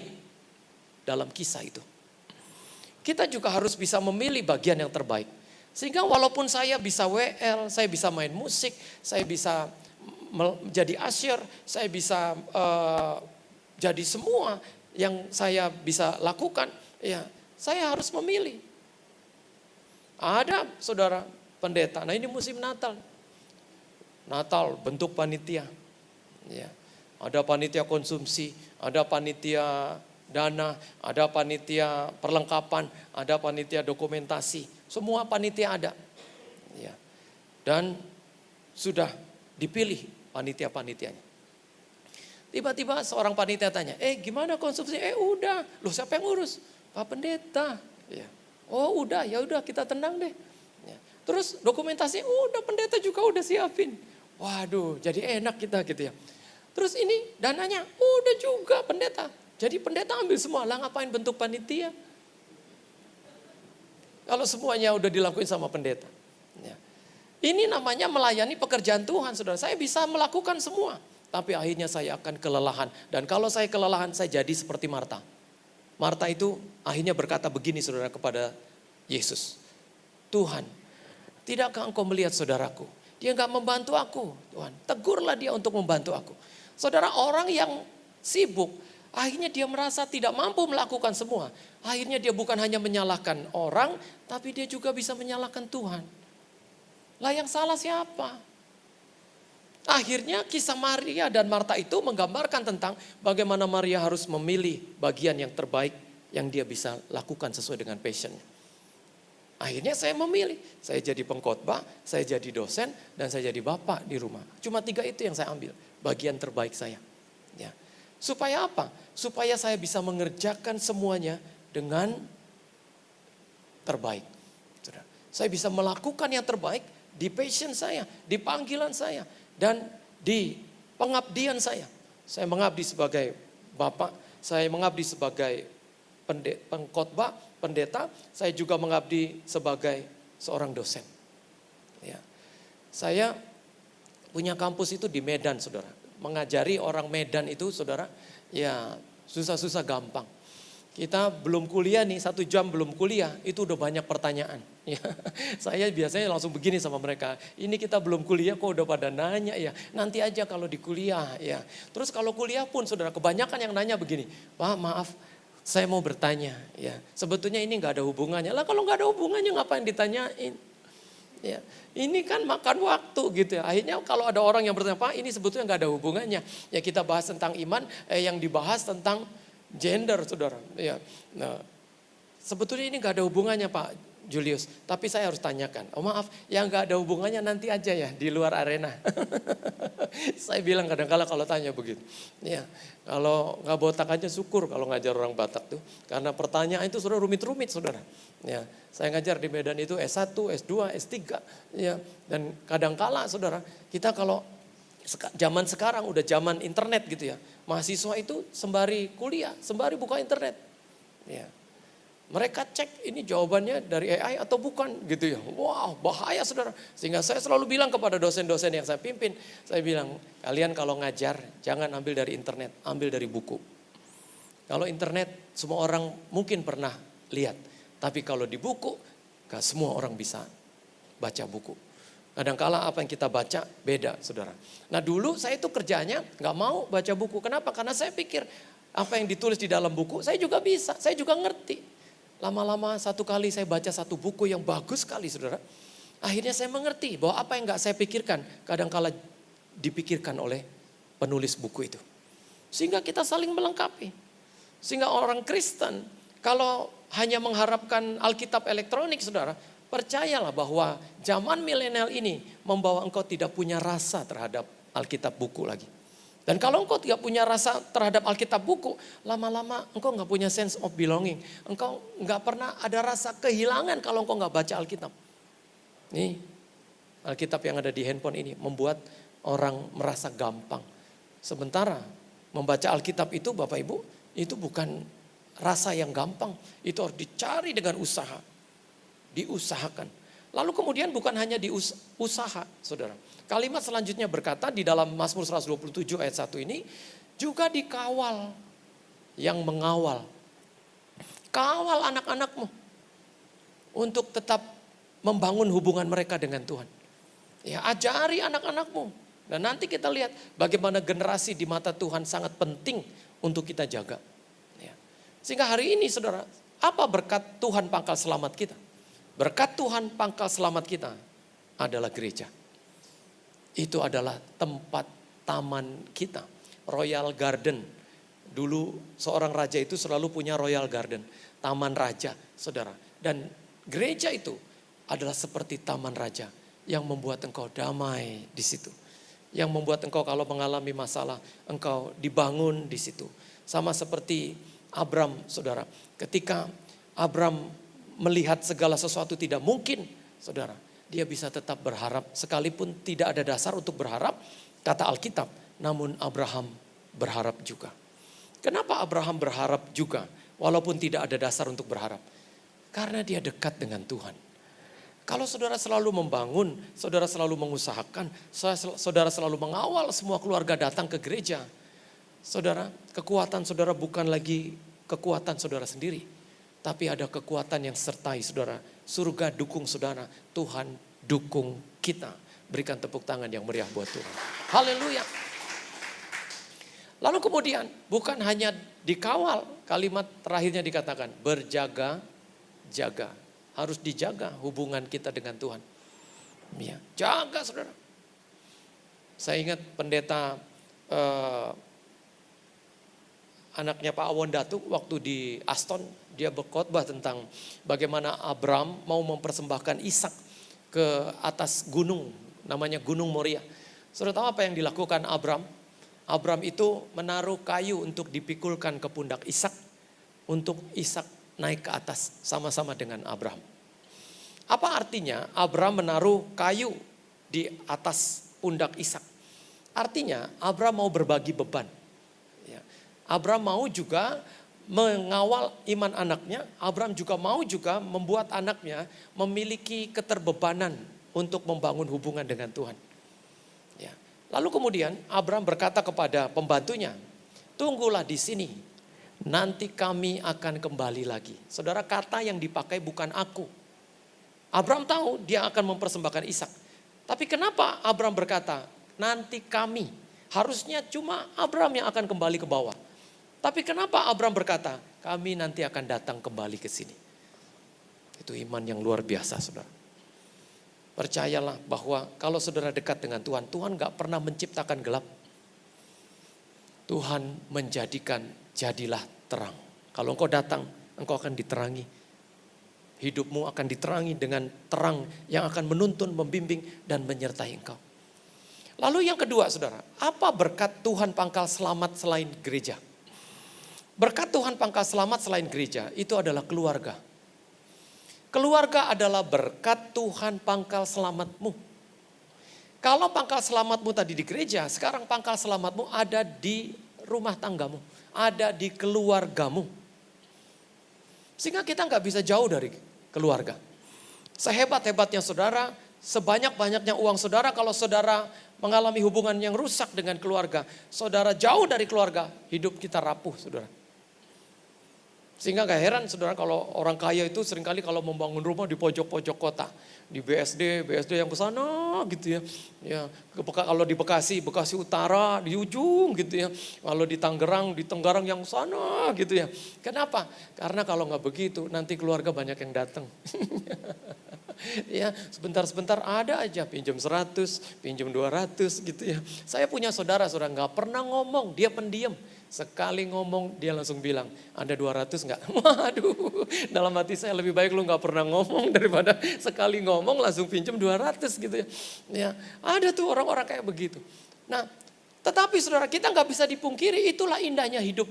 dalam kisah itu. Kita juga harus bisa memilih bagian yang terbaik. Sehingga walaupun saya bisa WL, saya bisa main musik, saya bisa menjadi usher, saya bisa jadi semua yang saya bisa lakukan, ya saya harus memilih. Ada saudara pendeta, nah ini musim Natal. Natal bentuk panitia. Ya. Ada panitia konsumsi, ada panitia dana, ada panitia perlengkapan, ada panitia dokumentasi. Semua panitia ada. Ya. Dan sudah dipilih panitia-panitianya. Tiba-tiba seorang panitia tanya, gimana konsumsi? Udah, loh siapa yang ngurus? Pak Pendeta. Ya. Oh udah, ya udah kita tenang deh. Ya. Terus dokumentasi, udah pendeta juga udah siapin. Waduh, jadi enak kita gitu ya. Terus ini dananya, udah juga pendeta. Jadi pendeta ambil semua, lah ngapain bentuk panitia? Kalau semuanya udah dilakuin sama pendeta. Ya. Ini namanya melayani pekerjaan Tuhan, saudara. Saya bisa melakukan semua. Tapi akhirnya saya akan kelelahan. Dan kalau saya kelelahan, saya jadi seperti Marta. Marta itu akhirnya berkata begini saudara kepada Yesus. Tuhan, tidakkah engkau melihat saudaraku? Dia enggak membantu aku. Tuhan, tegurlah dia untuk membantu aku. Saudara, orang yang sibuk, akhirnya dia merasa tidak mampu melakukan semua. Akhirnya dia bukan hanya menyalahkan orang, tapi dia juga bisa menyalahkan Tuhan. Lah yang salah siapa? Akhirnya kisah Maria dan Marta itu menggambarkan tentang bagaimana Maria harus memilih bagian yang terbaik yang dia bisa lakukan sesuai dengan passionnya. Akhirnya saya memilih, saya jadi pengkhotbah, saya jadi dosen, dan saya jadi bapak di rumah. Cuma 3 itu yang saya ambil, bagian terbaik saya. Ya. Supaya apa? Supaya saya bisa mengerjakan semuanya dengan terbaik. Saya bisa melakukan yang terbaik di passion saya, di panggilan saya, dan di pengabdian saya. Saya mengabdi sebagai bapak, saya mengabdi sebagai pengkhotbah, pendeta, saya juga mengabdi sebagai seorang dosen. Ya. Saya punya kampus itu di Medan, saudara. Mengajari orang Medan itu, saudara, ya susah-susah gampang. Kita belum kuliah nih, 1 jam belum kuliah, itu udah banyak pertanyaan. Ya, saya biasanya langsung begini sama mereka, ini kita belum kuliah kok udah pada nanya ya, nanti aja kalau di kuliah ya. Terus kalau kuliah pun saudara, kebanyakan yang nanya begini, Pak maaf, saya mau bertanya ya, sebetulnya ini gak ada hubungannya. Lah kalau gak ada hubungannya ngapain ditanyain? Ya, ini kan makan waktu gitu ya. Akhirnya kalau ada orang yang bertanya, Pak ini sebetulnya gak ada hubungannya. Ya kita bahas tentang iman, yang dibahas tentang gender saudara. Ya, nah, sebetulnya ini gak ada hubungannya Pak Julius, tapi saya harus tanyakan. Oh maaf, yang gak ada hubungannya nanti aja ya di luar arena. Saya bilang kadang-kala kalau tanya begitu. Ya, kalau nggak botak aja syukur kalau ngajar orang Batak tuh. Karena pertanyaan itu sudah rumit-rumit saudara. Ya, saya ngajar di Medan itu S1, S2, S3. Ya, dan kadang-kala saudara, kita kalau zaman sekarang udah zaman internet gitu ya. Mahasiswa itu sembari kuliah, sembari buka internet. Ya. Mereka cek ini jawabannya dari AI atau bukan gitu ya. Wow bahaya saudara. Sehingga saya selalu bilang kepada dosen-dosen yang saya pimpin. Saya bilang kalian kalau ngajar jangan ambil dari internet, ambil dari buku. Kalau internet semua orang mungkin pernah lihat. Tapi kalau di buku gak semua orang bisa baca buku. Kadang-kala apa yang kita baca beda saudara. Nah dulu saya itu kerjanya gak mau baca buku. Kenapa? Karena saya pikir apa yang ditulis di dalam buku saya juga bisa, saya juga ngerti. Lama-lama 1 kali saya baca 1 buku yang bagus sekali saudara. Akhirnya saya mengerti bahwa apa yang gak saya pikirkan kadang-kala dipikirkan oleh penulis buku itu. Sehingga kita saling melengkapi. Sehingga orang Kristen kalau hanya mengharapkan Alkitab elektronik saudara, percayalah bahwa zaman milenial ini membawa engkau tidak punya rasa terhadap Alkitab buku lagi. Dan kalau engkau tidak punya rasa terhadap Alkitab buku, lama-lama engkau gak punya sense of belonging. Engkau gak pernah ada rasa kehilangan kalau engkau gak baca Alkitab. Nih, Alkitab yang ada di handphone ini membuat orang merasa gampang. Sementara membaca Alkitab itu Bapak Ibu, itu bukan rasa yang gampang. Itu harus dicari dengan usaha. Diusahakan. Lalu kemudian bukan hanya usaha saudara. Kalimat selanjutnya berkata di dalam Mazmur 127 ayat 1 ini, juga dikawal, yang mengawal. Kawal anak-anakmu untuk tetap membangun hubungan mereka dengan Tuhan. Ya, ajari anak-anakmu. Dan nanti kita lihat bagaimana generasi di mata Tuhan sangat penting untuk kita jaga. Ya. Sehingga hari ini saudara, apa berkat Tuhan pangkal selamat kita? Berkat Tuhan pangkal selamat kita adalah gereja. Itu adalah tempat taman kita. Royal Garden. Dulu seorang raja itu selalu punya Royal Garden. Taman raja, saudara. Dan gereja itu adalah seperti taman raja. Yang membuat engkau damai di situ. Yang membuat engkau kalau mengalami masalah, engkau dibangun di situ. Sama seperti Abram, saudara. Ketika Abram melihat segala sesuatu tidak mungkin, saudara. Dia bisa tetap berharap sekalipun tidak ada dasar untuk berharap, kata Alkitab. Namun Abraham berharap juga. Kenapa Abraham berharap juga walaupun tidak ada dasar untuk berharap? Karena dia dekat dengan Tuhan. Kalau saudara selalu membangun, saudara selalu mengusahakan, saudara selalu mengawal semua keluarga datang ke gereja. Saudara, kekuatan saudara bukan lagi kekuatan saudara sendiri. Tapi ada kekuatan yang sertai saudara. Surga dukung saudara. Tuhan dukung kita. Berikan tepuk tangan yang meriah buat Tuhan. Haleluya. Lalu kemudian bukan hanya dikawal. Kalimat terakhirnya dikatakan berjaga-jaga. Harus dijaga hubungan kita dengan Tuhan. Ya, jaga saudara. Saya ingat pendeta anaknya Pak Awon Datuk waktu di Aston Dia berkhotbah tentang bagaimana Abram mau mempersembahkan Ishak ke atas gunung, namanya Gunung Moria. Saudara tahu apa yang dilakukan Abram? Abram itu menaruh kayu untuk dipikulkan ke pundak Ishak, untuk Ishak naik ke atas sama-sama dengan Abram. Apa artinya Abram menaruh kayu di atas pundak Ishak? Artinya Abram mau berbagi beban. Ya. Abram mau juga mengawal iman anaknya. Abram juga mau juga membuat anaknya memiliki keterbebanan untuk membangun hubungan dengan Tuhan. Ya. Lalu kemudian Abram berkata kepada pembantunya, tunggulah di sini, nanti kami akan kembali lagi. Saudara, kata yang dipakai bukan aku. Abram tahu dia akan mempersembahkan Ishak. Tapi kenapa Abram berkata, nanti kami? Harusnya cuma Abram yang akan kembali ke bawah. Tapi kenapa Abram berkata, kami nanti akan datang kembali ke sini. Itu iman yang luar biasa, saudara. Percayalah bahwa kalau saudara dekat dengan Tuhan, Tuhan gak pernah menciptakan gelap. Tuhan menjadikan jadilah terang. Kalau engkau datang, engkau akan diterangi. Hidupmu akan diterangi dengan terang yang akan menuntun, membimbing, dan menyertai engkau. Lalu yang kedua, saudara, apa berkat Tuhan pangkal selamat selain gereja? Berkat Tuhan pangkal selamat selain gereja itu adalah keluarga. Keluarga adalah berkat Tuhan pangkal selamatmu. Kalau pangkal selamatmu tadi di gereja, sekarang pangkal selamatmu ada di rumah tanggamu, ada di keluargamu. Sehingga kita nggak bisa jauh dari keluarga. Sehebat-hebatnya saudara, sebanyak-banyaknya uang saudara, kalau saudara mengalami hubungan yang rusak dengan keluarga, saudara jauh dari keluarga, hidup kita rapuh, saudara. Sehingga gak heran saudara kalau orang kaya itu seringkali kalau membangun rumah di pojok-pojok kota. Di BSD yang ke sana gitu ya. Ya, kalau di Bekasi Utara di ujung gitu ya. Kalau di Tenggarang yang sana gitu ya. Kenapa? Karena kalau gak begitu nanti keluarga banyak yang datang. Ya, sebentar-sebentar ada aja pinjam 100, pinjam 200 gitu ya. Saya punya saudara gak pernah ngomong, dia pendiam. Sekali ngomong dia langsung bilang, ada 200 enggak? Waduh, dalam hati saya lebih baik lu gak pernah ngomong daripada sekali ngomong langsung pinjam 200 gitu ya. Ya, ada tuh orang-orang kayak begitu. Nah, tetapi saudara kita gak bisa dipungkiri itulah indahnya hidup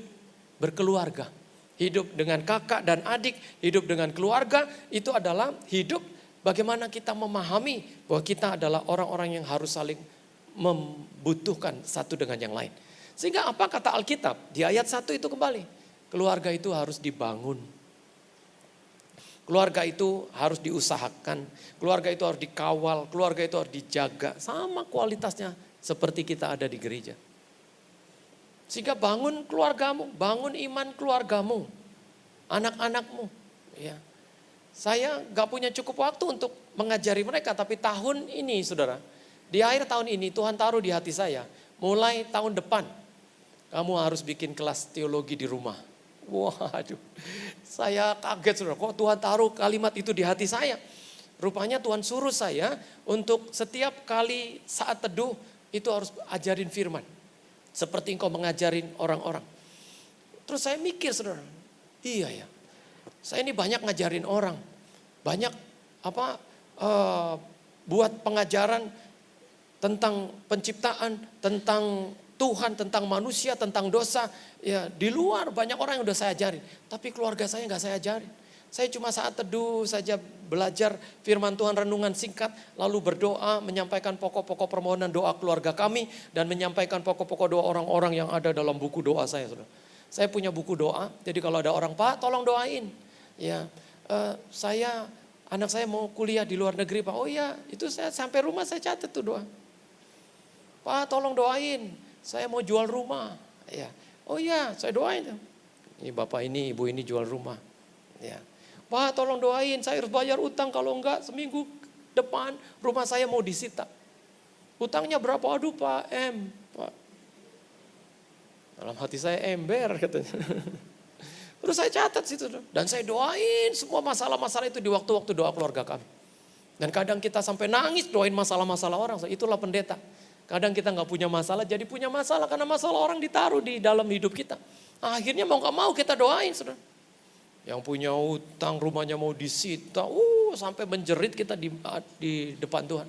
berkeluarga. Hidup dengan kakak dan adik, hidup dengan keluarga itu adalah hidup bagaimana kita memahami bahwa kita adalah orang-orang yang harus saling membutuhkan satu dengan yang lain. Sehingga apa kata Alkitab? Di ayat 1 itu kembali. Keluarga itu harus dibangun. Keluarga itu harus diusahakan. Keluarga itu harus dikawal. Keluarga itu harus dijaga. Sama kualitasnya seperti kita ada di gereja. Sehingga bangun keluargamu. Bangun iman keluargamu. Anak-anakmu. Ya. Saya gak punya cukup waktu untuk mengajari mereka. Tapi tahun ini saudara. Di akhir tahun ini Tuhan taruh di hati saya. Mulai tahun depan. Kamu harus bikin kelas teologi di rumah. Waduh, saya kaget saudara. Kok Tuhan taruh kalimat itu di hati saya? Rupanya Tuhan suruh saya untuk setiap kali saat teduh itu harus ajarin firman. Seperti engkau mengajarin orang-orang. Terus saya mikir saudara, iya ya. Saya ini banyak ngajarin orang. Banyak buat pengajaran tentang penciptaan, tentang Tuhan, tentang manusia, tentang dosa. Ya, di luar banyak orang yang udah saya ajarin. Tapi keluarga saya gak saya ajarin. Saya cuma saat teduh saja belajar firman Tuhan renungan singkat. Lalu berdoa, menyampaikan pokok-pokok permohonan doa keluarga kami. Dan menyampaikan pokok-pokok doa orang-orang yang ada dalam buku doa saya. Saya punya buku doa. Jadi kalau ada orang, Pak tolong doain. Ya, anak saya mau kuliah di luar negeri Pak. Oh iya, itu saya sampai rumah saya catat tuh doa. Pak tolong doain. Saya mau jual rumah, ya. Oh iya, saya doain. Ini bapak ini, ibu ini jual rumah, ya. Pak, tolong doain, saya harus bayar utang kalau enggak seminggu depan rumah saya mau disita. Utangnya berapa? Aduh Pak, Pak. Dalam hati saya ember katanya. Terus saya catat situ dan saya doain semua masalah-masalah itu di waktu-waktu doa keluarga kami. Dan kadang kita sampai nangis doain masalah-masalah orang. Itulah pendeta. Kadang kita gak punya masalah, jadi punya masalah karena masalah orang ditaruh di dalam hidup kita. Akhirnya mau gak mau kita doain, saudara. Yang punya utang, rumahnya mau disita, sampai menjerit kita di depan Tuhan.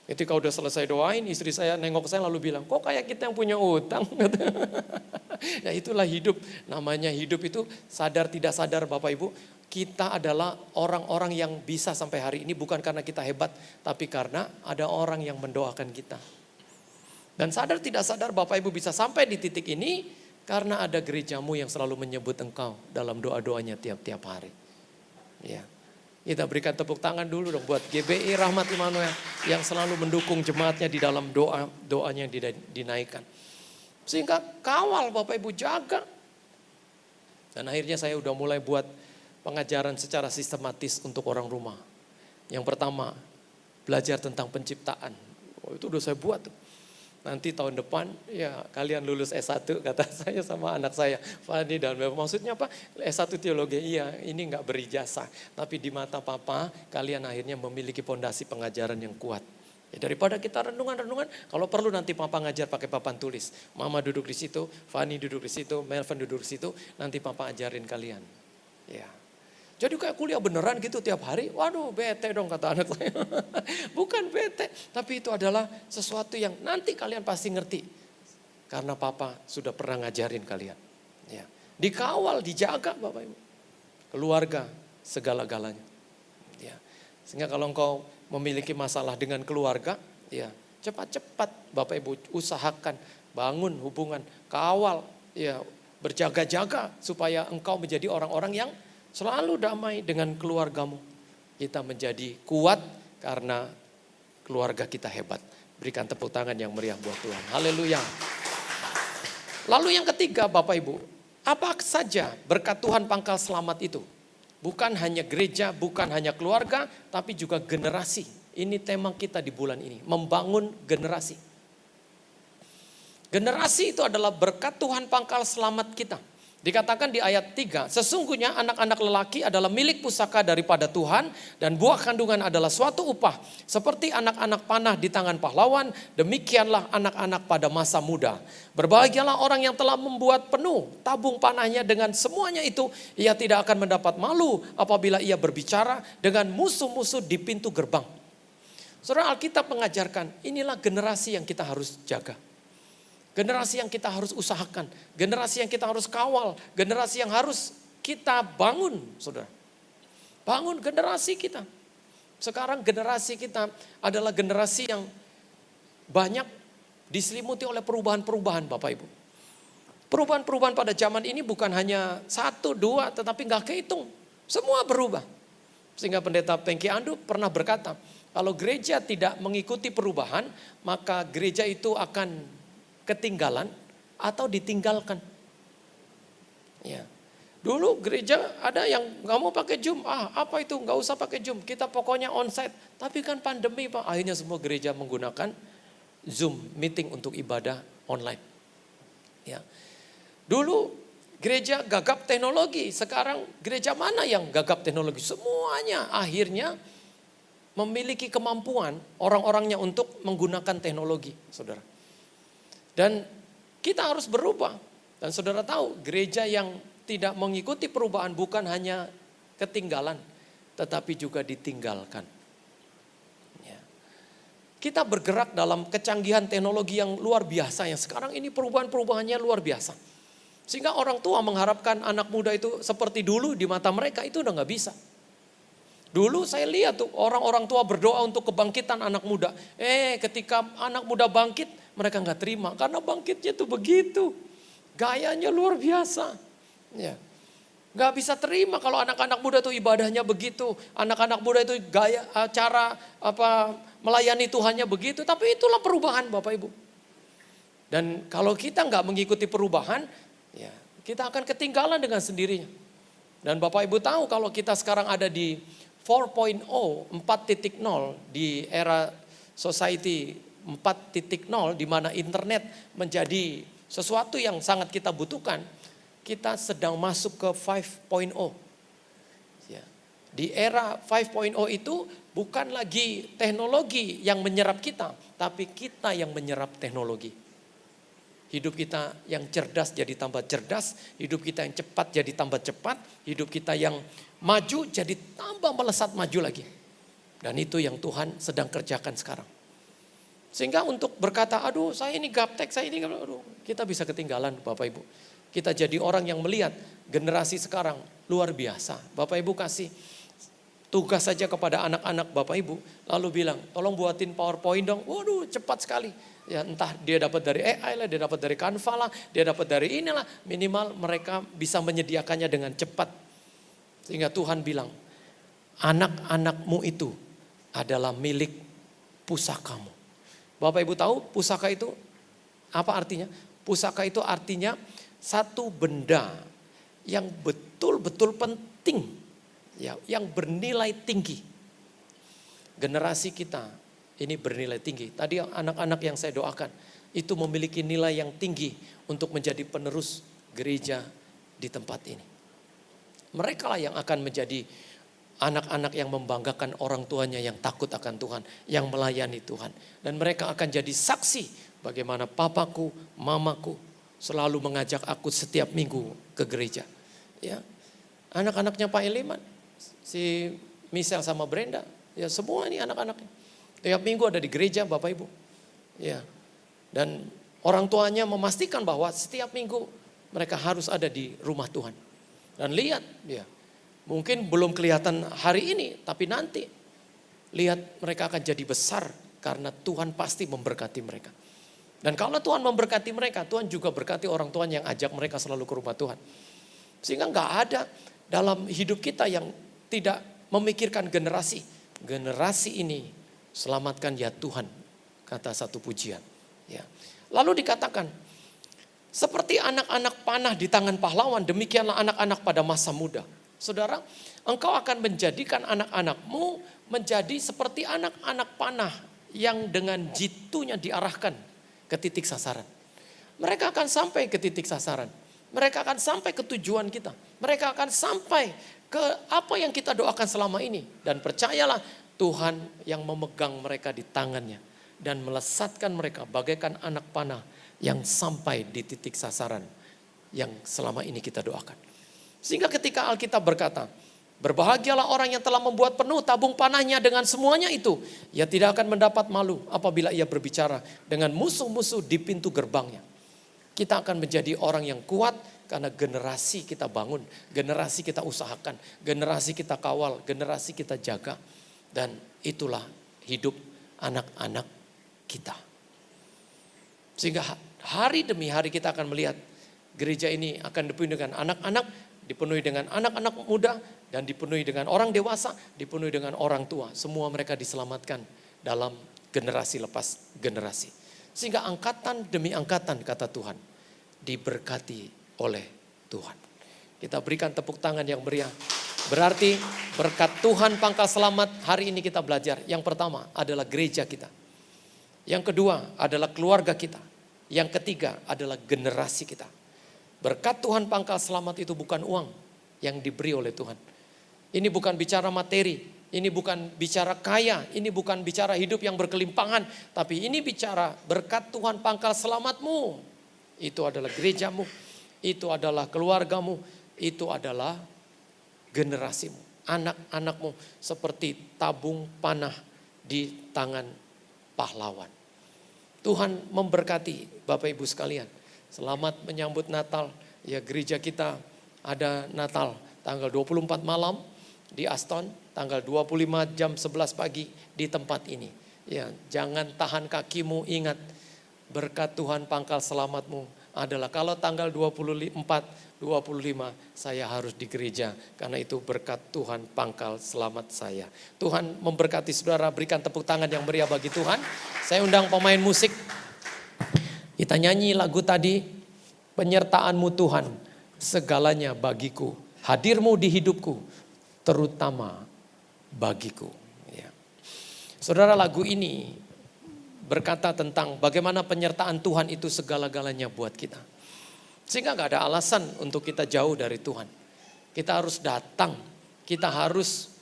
Ketika udah selesai doain, istri saya nengok saya lalu bilang, kok kayak kita yang punya utang? Ya itulah hidup, namanya hidup itu sadar tidak sadar Bapak Ibu. Kita adalah orang-orang yang bisa sampai hari ini bukan karena kita hebat, tapi karena ada orang yang mendoakan kita. Dan sadar tidak sadar Bapak Ibu bisa sampai di titik ini karena ada gerejamu yang selalu menyebut engkau dalam doa-doanya tiap-tiap hari. Ya. Kita berikan tepuk tangan dulu dong buat GBI Rahmat Immanuel yang selalu mendukung jemaatnya di dalam doanya yang dinaikkan. Sehingga kawal Bapak Ibu, jaga. Dan akhirnya saya udah mulai buat pengajaran secara sistematis untuk orang rumah. Yang pertama, belajar tentang penciptaan. Itu udah saya buat tuh. Nanti tahun depan ya kalian lulus S1 kata saya sama anak saya. Fani dan Beb, maksudnya apa? S1 teologi, iya ini gak berijazah. Tapi di mata papa kalian akhirnya memiliki fondasi pengajaran yang kuat. Ya, daripada kita renungan-renungan, kalau perlu nanti papa ngajar pakai papan tulis. Mama duduk di situ, Fani duduk di situ, Melvin duduk di situ, nanti papa ajarin kalian. Ya. Jadi kayak kuliah beneran gitu tiap hari, waduh bete dong kata anak saya. Bukan bete, tapi itu adalah sesuatu yang nanti kalian pasti ngerti. Karena papa sudah pernah ngajarin kalian. Ya. Dikawal, dijaga Bapak Ibu. Keluarga segala-galanya. Ya. Sehingga kalau engkau memiliki masalah dengan keluarga, ya cepat-cepat Bapak Ibu usahakan bangun hubungan, kawal, ya berjaga-jaga supaya engkau menjadi orang-orang yang selalu damai dengan keluargamu. Kita menjadi kuat karena keluarga kita hebat. Berikan tepuk tangan yang meriah buat Tuhan. Haleluya. Lalu yang ketiga Bapak Ibu, apa saja berkat Tuhan pangkal selamat itu? Bukan hanya gereja, bukan hanya keluarga, tapi juga generasi. Ini tema kita di bulan ini, membangun generasi. Generasi itu adalah berkat Tuhan pangkal selamat kita. Dikatakan di ayat 3, sesungguhnya anak-anak lelaki adalah milik pusaka daripada Tuhan dan buah kandungan adalah suatu upah. Seperti anak-anak panah di tangan pahlawan, demikianlah anak-anak pada masa muda. Berbahagialah orang yang telah membuat penuh tabung panahnya, dengan semuanya itu ia tidak akan mendapat malu apabila ia berbicara dengan musuh-musuh di pintu gerbang. Saudara, Alkitab mengajarkan inilah generasi yang kita harus jaga. Generasi yang kita harus usahakan, generasi yang kita harus kawal, generasi yang harus kita bangun, saudara. Bangun generasi kita. Sekarang generasi kita adalah generasi yang banyak diselimuti oleh perubahan-perubahan Bapak Ibu. Perubahan-perubahan pada zaman ini bukan hanya 1, 2, tetapi gak kehitung. Semua berubah. Sehingga pendeta Pengki Andu pernah berkata, kalau gereja tidak mengikuti perubahan, maka gereja itu akan ketinggalan atau ditinggalkan. Ya. Dulu gereja ada yang nggak mau pakai Zoom, apa itu nggak usah pakai Zoom, kita pokoknya onsite. Tapi kan pandemi Pak, akhirnya semua gereja menggunakan Zoom meeting untuk ibadah online. Ya. Dulu gereja gagap teknologi, sekarang gereja mana yang gagap teknologi? Semuanya akhirnya memiliki kemampuan orang-orangnya untuk menggunakan teknologi, saudara. Dan kita harus berubah. Dan saudara tahu, gereja yang tidak mengikuti perubahan bukan hanya ketinggalan, tetapi juga ditinggalkan. Ya. Kita bergerak dalam kecanggihan teknologi yang luar biasa, yang sekarang ini perubahan-perubahannya luar biasa. Sehingga orang tua mengharapkan anak muda itu seperti dulu di mata mereka, itu udah gak bisa. Dulu saya lihat tuh orang-orang tua berdoa untuk kebangkitan anak muda. Ketika anak muda bangkit, mereka gak terima. Karena bangkitnya tuh begitu. Gayanya luar biasa. Ya. Gak bisa terima kalau anak-anak muda tuh ibadahnya begitu. Anak-anak muda itu gaya cara melayani Tuhannya begitu. Tapi itulah perubahan Bapak Ibu. Dan kalau kita gak mengikuti perubahan, ya kita akan ketinggalan dengan sendirinya. Dan Bapak Ibu tahu kalau kita sekarang ada di 4.0, 4.0 di era society 4.0 di mana internet menjadi sesuatu yang sangat kita butuhkan, kita sedang masuk ke 5.0. Ya. Di era 5.0 itu bukan lagi teknologi yang menyerap kita, tapi kita yang menyerap teknologi. Hidup kita yang cerdas jadi tambah cerdas, hidup kita yang cepat jadi tambah cepat, hidup kita yang maju jadi tambah melesat maju lagi. Dan itu yang Tuhan sedang kerjakan sekarang. Sehingga untuk berkata, aduh saya ini gaptek, saya ini, aduh, kita bisa ketinggalan Bapak Ibu. Kita jadi orang yang melihat generasi sekarang luar biasa. Bapak Ibu kasih tugas saja kepada anak-anak Bapak Ibu, lalu bilang, tolong buatin PowerPoint dong. Waduh, cepat sekali. Ya entah dia dapat dari AI lah, dia dapat dari Canva lah, dia dapat dari inilah. Minimal mereka bisa menyediakannya dengan cepat. Sehingga Tuhan bilang, anak-anakmu itu adalah milik pusakamu. Bapak Ibu tahu pusaka itu apa artinya? Pusaka itu artinya satu benda yang betul-betul penting, ya, yang bernilai tinggi. Generasi kita ini bernilai tinggi. Tadi anak-anak yang saya doakan itu memiliki nilai yang tinggi untuk menjadi penerus gereja di tempat ini. Mereka lah yang akan menjadi anak-anak yang membanggakan orang tuanya yang takut akan Tuhan, yang melayani Tuhan. Dan mereka akan jadi saksi bagaimana papaku, mamaku selalu mengajak aku setiap minggu ke gereja. Ya, anak-anaknya Pak Eliman, si Michelle sama Brenda, ya semua ini anak-anaknya. Tiap minggu ada di gereja Bapak Ibu. Ya. Dan orang tuanya memastikan bahwa setiap minggu mereka harus ada di rumah Tuhan. Dan lihat, ya, mungkin belum kelihatan hari ini, tapi nanti lihat mereka akan jadi besar karena Tuhan pasti memberkati mereka. Dan kalau Tuhan memberkati mereka, Tuhan juga berkati orang tuanya yang ajak mereka selalu ke rumah Tuhan. Sehingga nggak ada dalam hidup kita yang tidak memikirkan generasi. Generasi ini selamatkan ya Tuhan, kata satu pujian. Ya. Lalu dikatakan, seperti anak-anak panah di tangan pahlawan, demikianlah anak-anak pada masa muda. Saudara, engkau akan menjadikan anak-anakmu menjadi seperti anak-anak panah yang dengan jitunya diarahkan ke titik sasaran. Mereka akan sampai ke titik sasaran. Mereka akan sampai ke tujuan kita. Mereka akan sampai ke apa yang kita doakan selama ini. Dan percayalah, Tuhan yang memegang mereka di tangannya dan melesatkan mereka bagaikan anak panah yang sampai di titik sasaran yang selama ini kita doakan. Sehingga ketika Alkitab berkata, berbahagialah orang yang telah membuat penuh tabung panahnya dengan semuanya itu. Ia tidak akan mendapat malu apabila ia berbicara dengan musuh-musuh di pintu gerbangnya. Kita akan menjadi orang yang kuat karena generasi kita bangun, generasi kita usahakan, generasi kita kawal, generasi kita jaga. Dan itulah hidup anak-anak kita. Sehingga hari demi hari kita akan melihat gereja ini akan dipenuhi dengan anak-anak, dipenuhi dengan anak-anak muda, dan dipenuhi dengan orang dewasa, dipenuhi dengan orang tua. Semua mereka diselamatkan dalam generasi lepas generasi. Sehingga angkatan demi angkatan, kata Tuhan, diberkati oleh Tuhan. Kita berikan tepuk tangan yang meriah. Berarti berkat Tuhan pangkal selamat hari ini kita belajar. Yang pertama adalah gereja kita. Yang kedua adalah keluarga kita. Yang ketiga adalah generasi kita. Berkat Tuhan pangkal selamat itu bukan uang yang diberi oleh Tuhan. Ini bukan bicara materi, ini bukan bicara kaya, ini bukan bicara hidup yang berkelimpangan. Tapi ini bicara berkat Tuhan pangkal selamatmu. Itu adalah gerejamu, itu adalah keluargamu, itu adalah generasimu. Anak-anakmu seperti tabung panah di tangan pahlawan. Tuhan memberkati Bapak Ibu sekalian. Selamat menyambut Natal. Ya, gereja kita ada Natal tanggal 24 malam di Aston, tanggal 25 jam 11 pagi di tempat ini. Ya, jangan tahan kakimu, ingat berkat Tuhan pangkal selamatmu adalah kalau tanggal 24, 25 saya harus di gereja karena itu berkat Tuhan pangkal selamat saya. Tuhan memberkati saudara, berikan tepuk tangan yang meriah bagi Tuhan. Saya undang pemain musik. Kita nyanyi lagu tadi, penyertaan-Mu Tuhan, segalanya bagiku. Hadir-Mu di hidupku, terutama bagiku. Ya. Saudara, lagu ini berkata tentang bagaimana penyertaan Tuhan itu segala-galanya buat kita. Sehingga gak ada alasan untuk kita jauh dari Tuhan. Kita harus datang, kita harus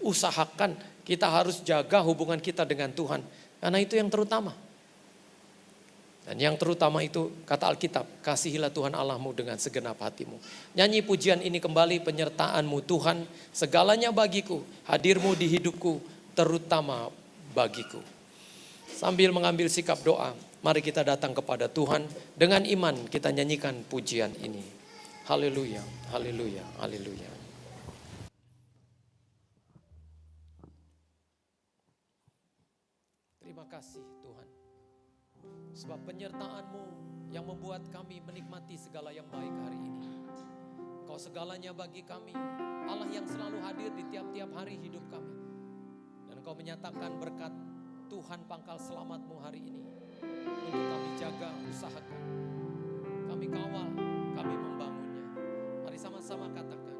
usahakan, kita harus jaga hubungan kita dengan Tuhan. Karena itu yang terutama. Dan yang terutama itu kata Alkitab, kasihilah Tuhan Allahmu dengan segenap hatimu. Nyanyi pujian ini kembali, penyertaan-Mu Tuhan, segalanya bagiku, hadir-Mu di hidupku, terutama bagiku. Sambil mengambil sikap doa, mari kita datang kepada Tuhan, dengan iman kita nyanyikan pujian ini. Haleluya, haleluya, haleluya. Terima kasih Tuhan. Sebab penyertaan-Mu yang membuat kami menikmati segala yang baik hari ini. Kau segalanya bagi kami, Allah yang selalu hadir di tiap-tiap hari hidup kami. Dan Kau menyatakan berkat Tuhan pangkal selamat-Mu hari ini. Untuk kami jaga, usahakan. Kami kawal, kami membangunnya. Mari sama-sama katakan.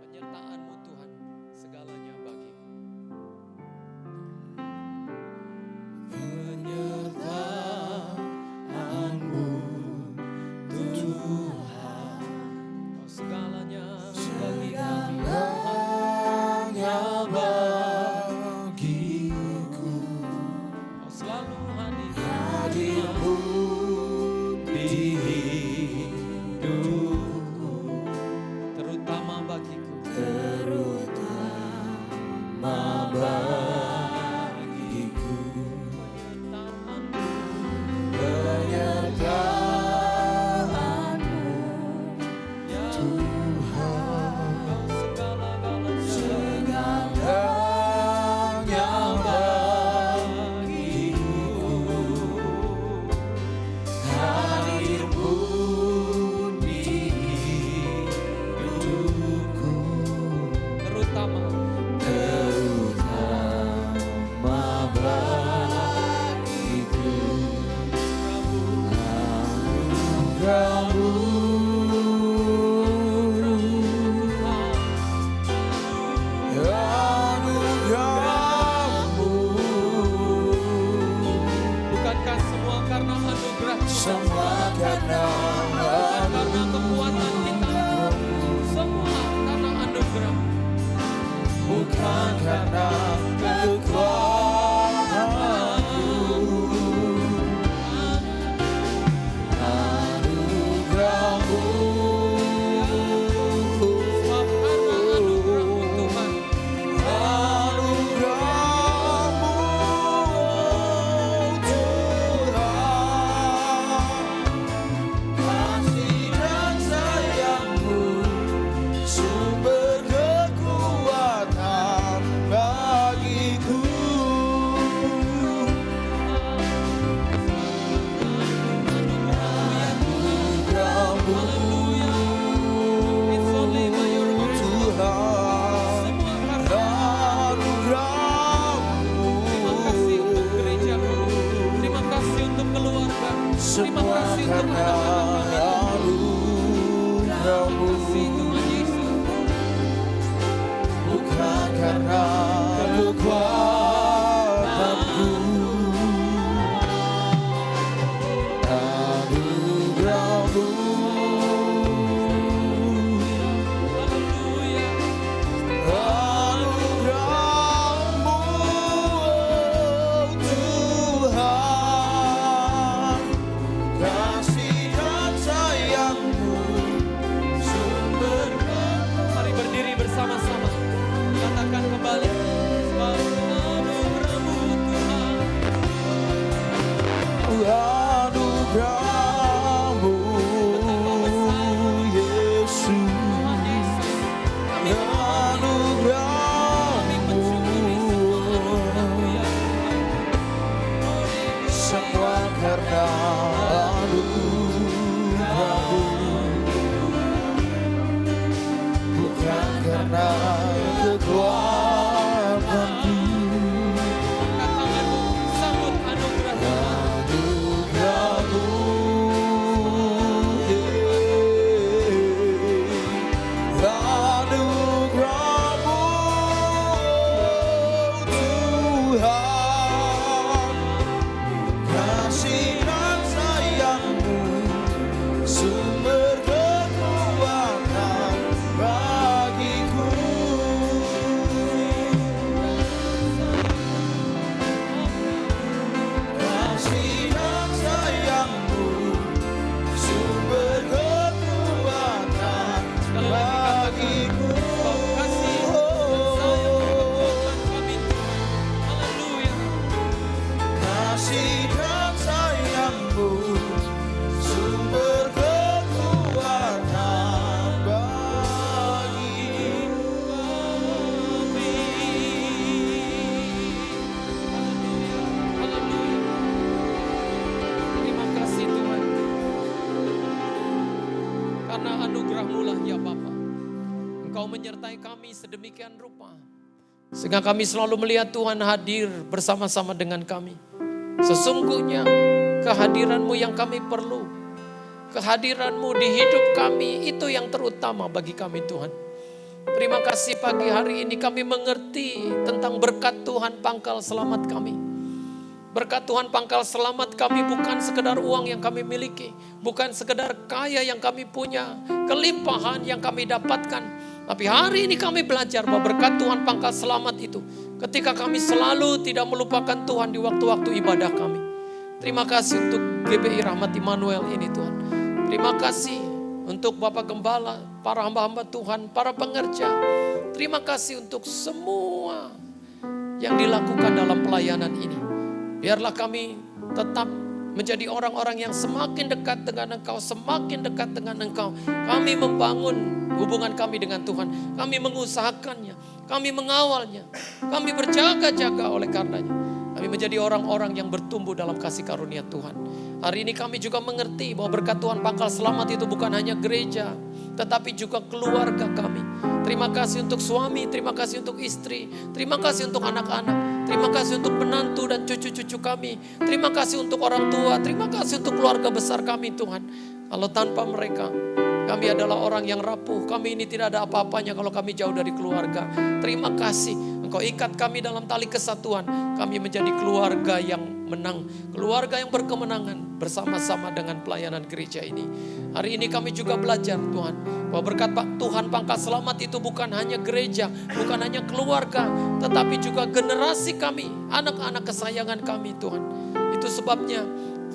Penyertaan-Mu Tuhan, segalanya bagiku. Penyertaan-Mu Tuhan, Kau segalanya bagi kami. segalanya bagiku. Kau selalu hadir. Hadir-Mu di hidupku, Terutama bagiku. terutama bagiku. Penyertaan-Mu Ya Tuhan, Kau segala-galanya. segalanya bagiku. Hadir-Mu di hidupku, Terutama terutama bagiku. Anugerah-Mu, anugerah-Mu, bukankah semua karena anugerah Tuhan? semua karena Bukan karena kekuatan kita. Semua karena anugerah. bukan karena kekuatanku. Anugerah-Mu, Sebab karena anugerah-Mu Tuhan. anugerah-Mu Tuhan, kasih dan sayang-Mu, sumber kekuatan bagiku. Anugerah-Mu It's only by your grace. Tuhan, Semua karena anugerah-Mu. terima kasih untuk gereja kami. Terima kasih untuk keluarga. Terima Semua kasih untuk karena anak-anak kami. anugerah-Mu, Kasih Tuhan Yesus. bukan karena kekuatanku. Anugerah-Mu, Haleluya. anugerah-Mu Tuhan, kasih dan sayang-Mu, sumber Mari berdiri bersama-sama. Katakan kembali. Sebab anugerah-Mu Tuhan. anugerah-Mu Yesus, Tuhan Yesus. Kami anugerah-Mu, semua karena anugerah-Mu, bukan karena kekuatanku. angkat tanganmu, sambut anugerah Tuhan. Anugerah-Mu, anugerah-Mu Tuhan, kasih dan sayang-Mu, sumber kekuatan bagiku. menyertai kami sedemikian rupa. Sehingga kami selalu melihat Tuhan hadir bersama-sama dengan kami. Sesungguhnya kehadiran-Mu yang kami perlu. Kehadiran-Mu di hidup kami itu yang terutama bagi kami Tuhan. Terima kasih pagi hari ini kami mengerti tentang berkat Tuhan pangkal selamat kami. Berkat Tuhan pangkal selamat kami bukan sekedar uang yang kami miliki. Bukan sekedar kaya yang kami punya. Kelimpahan yang kami dapatkan. Tapi hari ini kami belajar bahwa berkat Tuhan pangkal selamat itu. Ketika kami selalu tidak melupakan Tuhan di waktu-waktu ibadah kami. Terima kasih untuk GBI Rahmat Immanuel ini Tuhan. Terima kasih untuk Bapak Gembala, para hamba-hamba Tuhan, para pengerja. Terima kasih untuk semua yang dilakukan dalam pelayanan ini. Biarlah kami tetap menjadi orang-orang yang semakin dekat dengan Engkau, semakin dekat dengan Engkau. Kami membangun hubungan kami dengan Tuhan. Kami mengusahakannya, kami mengawalnya, kami berjaga-jaga oleh karenanya. Kami menjadi orang-orang yang bertumbuh dalam kasih karunia Tuhan. Hari ini kami juga mengerti bahwa berkat Tuhan pangkal selamat itu bukan hanya gereja, tetapi juga keluarga kami. Terima kasih untuk suami, terima kasih untuk istri, terima kasih untuk anak-anak, terima kasih untuk menantu dan cucu-cucu kami, terima kasih untuk orang tua, terima kasih untuk keluarga besar kami Tuhan. Kalau tanpa mereka, kami adalah orang yang rapuh, kami ini tidak ada apa-apanya kalau kami jauh dari keluarga. Terima kasih, Engkau ikat kami dalam tali kesatuan, kami menjadi keluarga yang menang, keluarga yang berkemenangan bersama-sama dengan pelayanan gereja ini. Hari ini kami juga belajar Tuhan, bahwa berkat Tuhan pangkal selamat itu bukan hanya gereja, bukan hanya keluarga, tetapi juga generasi kami, anak-anak kesayangan kami Tuhan. Itu sebabnya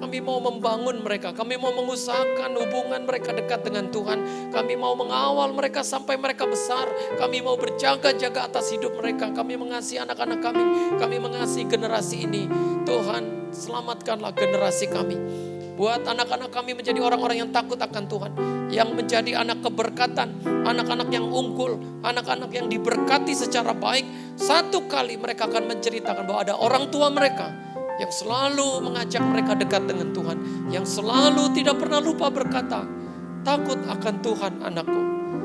kami mau membangun mereka, kami mau mengusahakan hubungan mereka dekat dengan Tuhan. Kami mau mengawal mereka sampai mereka besar. Kami mau berjaga-jaga atas hidup mereka. Kami mengasihi anak-anak kami mengasihi generasi ini. Tuhan, selamatkanlah generasi kami. Buat anak-anak kami menjadi orang-orang yang takut akan Tuhan. Yang menjadi anak keberkatan, anak-anak yang unggul, anak-anak yang diberkati secara baik. Satu kali mereka akan menceritakan bahwa ada orang tua mereka yang selalu mengajak mereka dekat dengan Tuhan. Yang selalu tidak pernah lupa berkata, takut akan Tuhan anakku.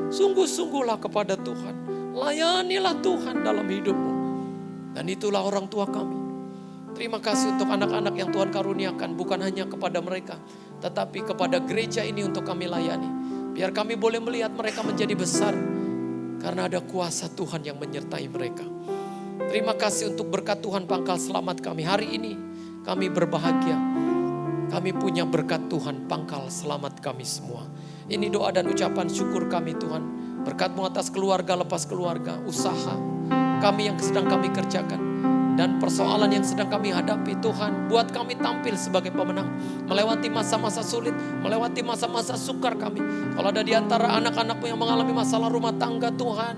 Sungguh-sungguhlah kepada Tuhan. Layanilah Tuhan dalam hidupmu. Dan itulah orang tua kami. Terima kasih untuk anak-anak yang Tuhan karuniakan. Bukan hanya kepada mereka, tetapi kepada gereja ini untuk kami layani. Biar kami boleh melihat mereka menjadi besar. Karena ada kuasa Tuhan yang menyertai mereka. Terima kasih untuk berkat Tuhan pangkal selamat kami. Hari ini kami berbahagia. Kami punya berkat Tuhan pangkal selamat kami semua. Ini doa dan ucapan syukur kami Tuhan. Berkat-Mu atas keluarga lepas keluarga, usaha kami yang sedang kami kerjakan. Dan persoalan yang sedang kami hadapi Tuhan. Buat kami tampil sebagai pemenang. Melewati masa-masa sulit, melewati masa-masa sukar kami. Kalau ada di antara anak-anak-Mu yang mengalami masalah rumah tangga Tuhan,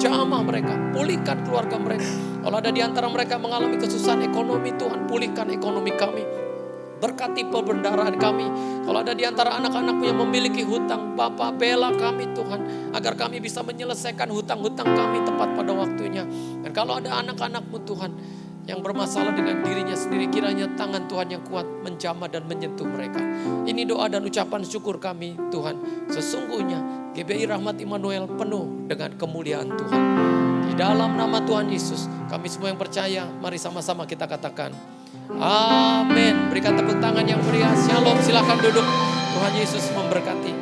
jamah mereka, pulihkan keluarga mereka. Kalau ada di antara mereka yang mengalami kesusahan ekonomi, Tuhan pulihkan ekonomi kami. Berkati perbendaharaan kami. Kalau ada di antara anak-anak-Mu yang memiliki hutang, Bapa bela kami Tuhan, agar kami bisa menyelesaikan hutang-hutang kami tepat pada waktunya. Dan kalau ada anak-anak-Mu Tuhan yang bermasalah dengan dirinya sendiri, kiranya tangan Tuhan yang kuat menjamah dan menyentuh mereka. Ini doa dan ucapan syukur kami Tuhan. Sesungguhnya GBI Rahmat Immanuel penuh dengan kemuliaan Tuhan. Di dalam nama Tuhan Yesus, kami semua yang percaya, mari sama-sama kita katakan amin. Berikan tepuk tangan yang meriah. Shalom, silakan duduk. Tuhan Yesus memberkati.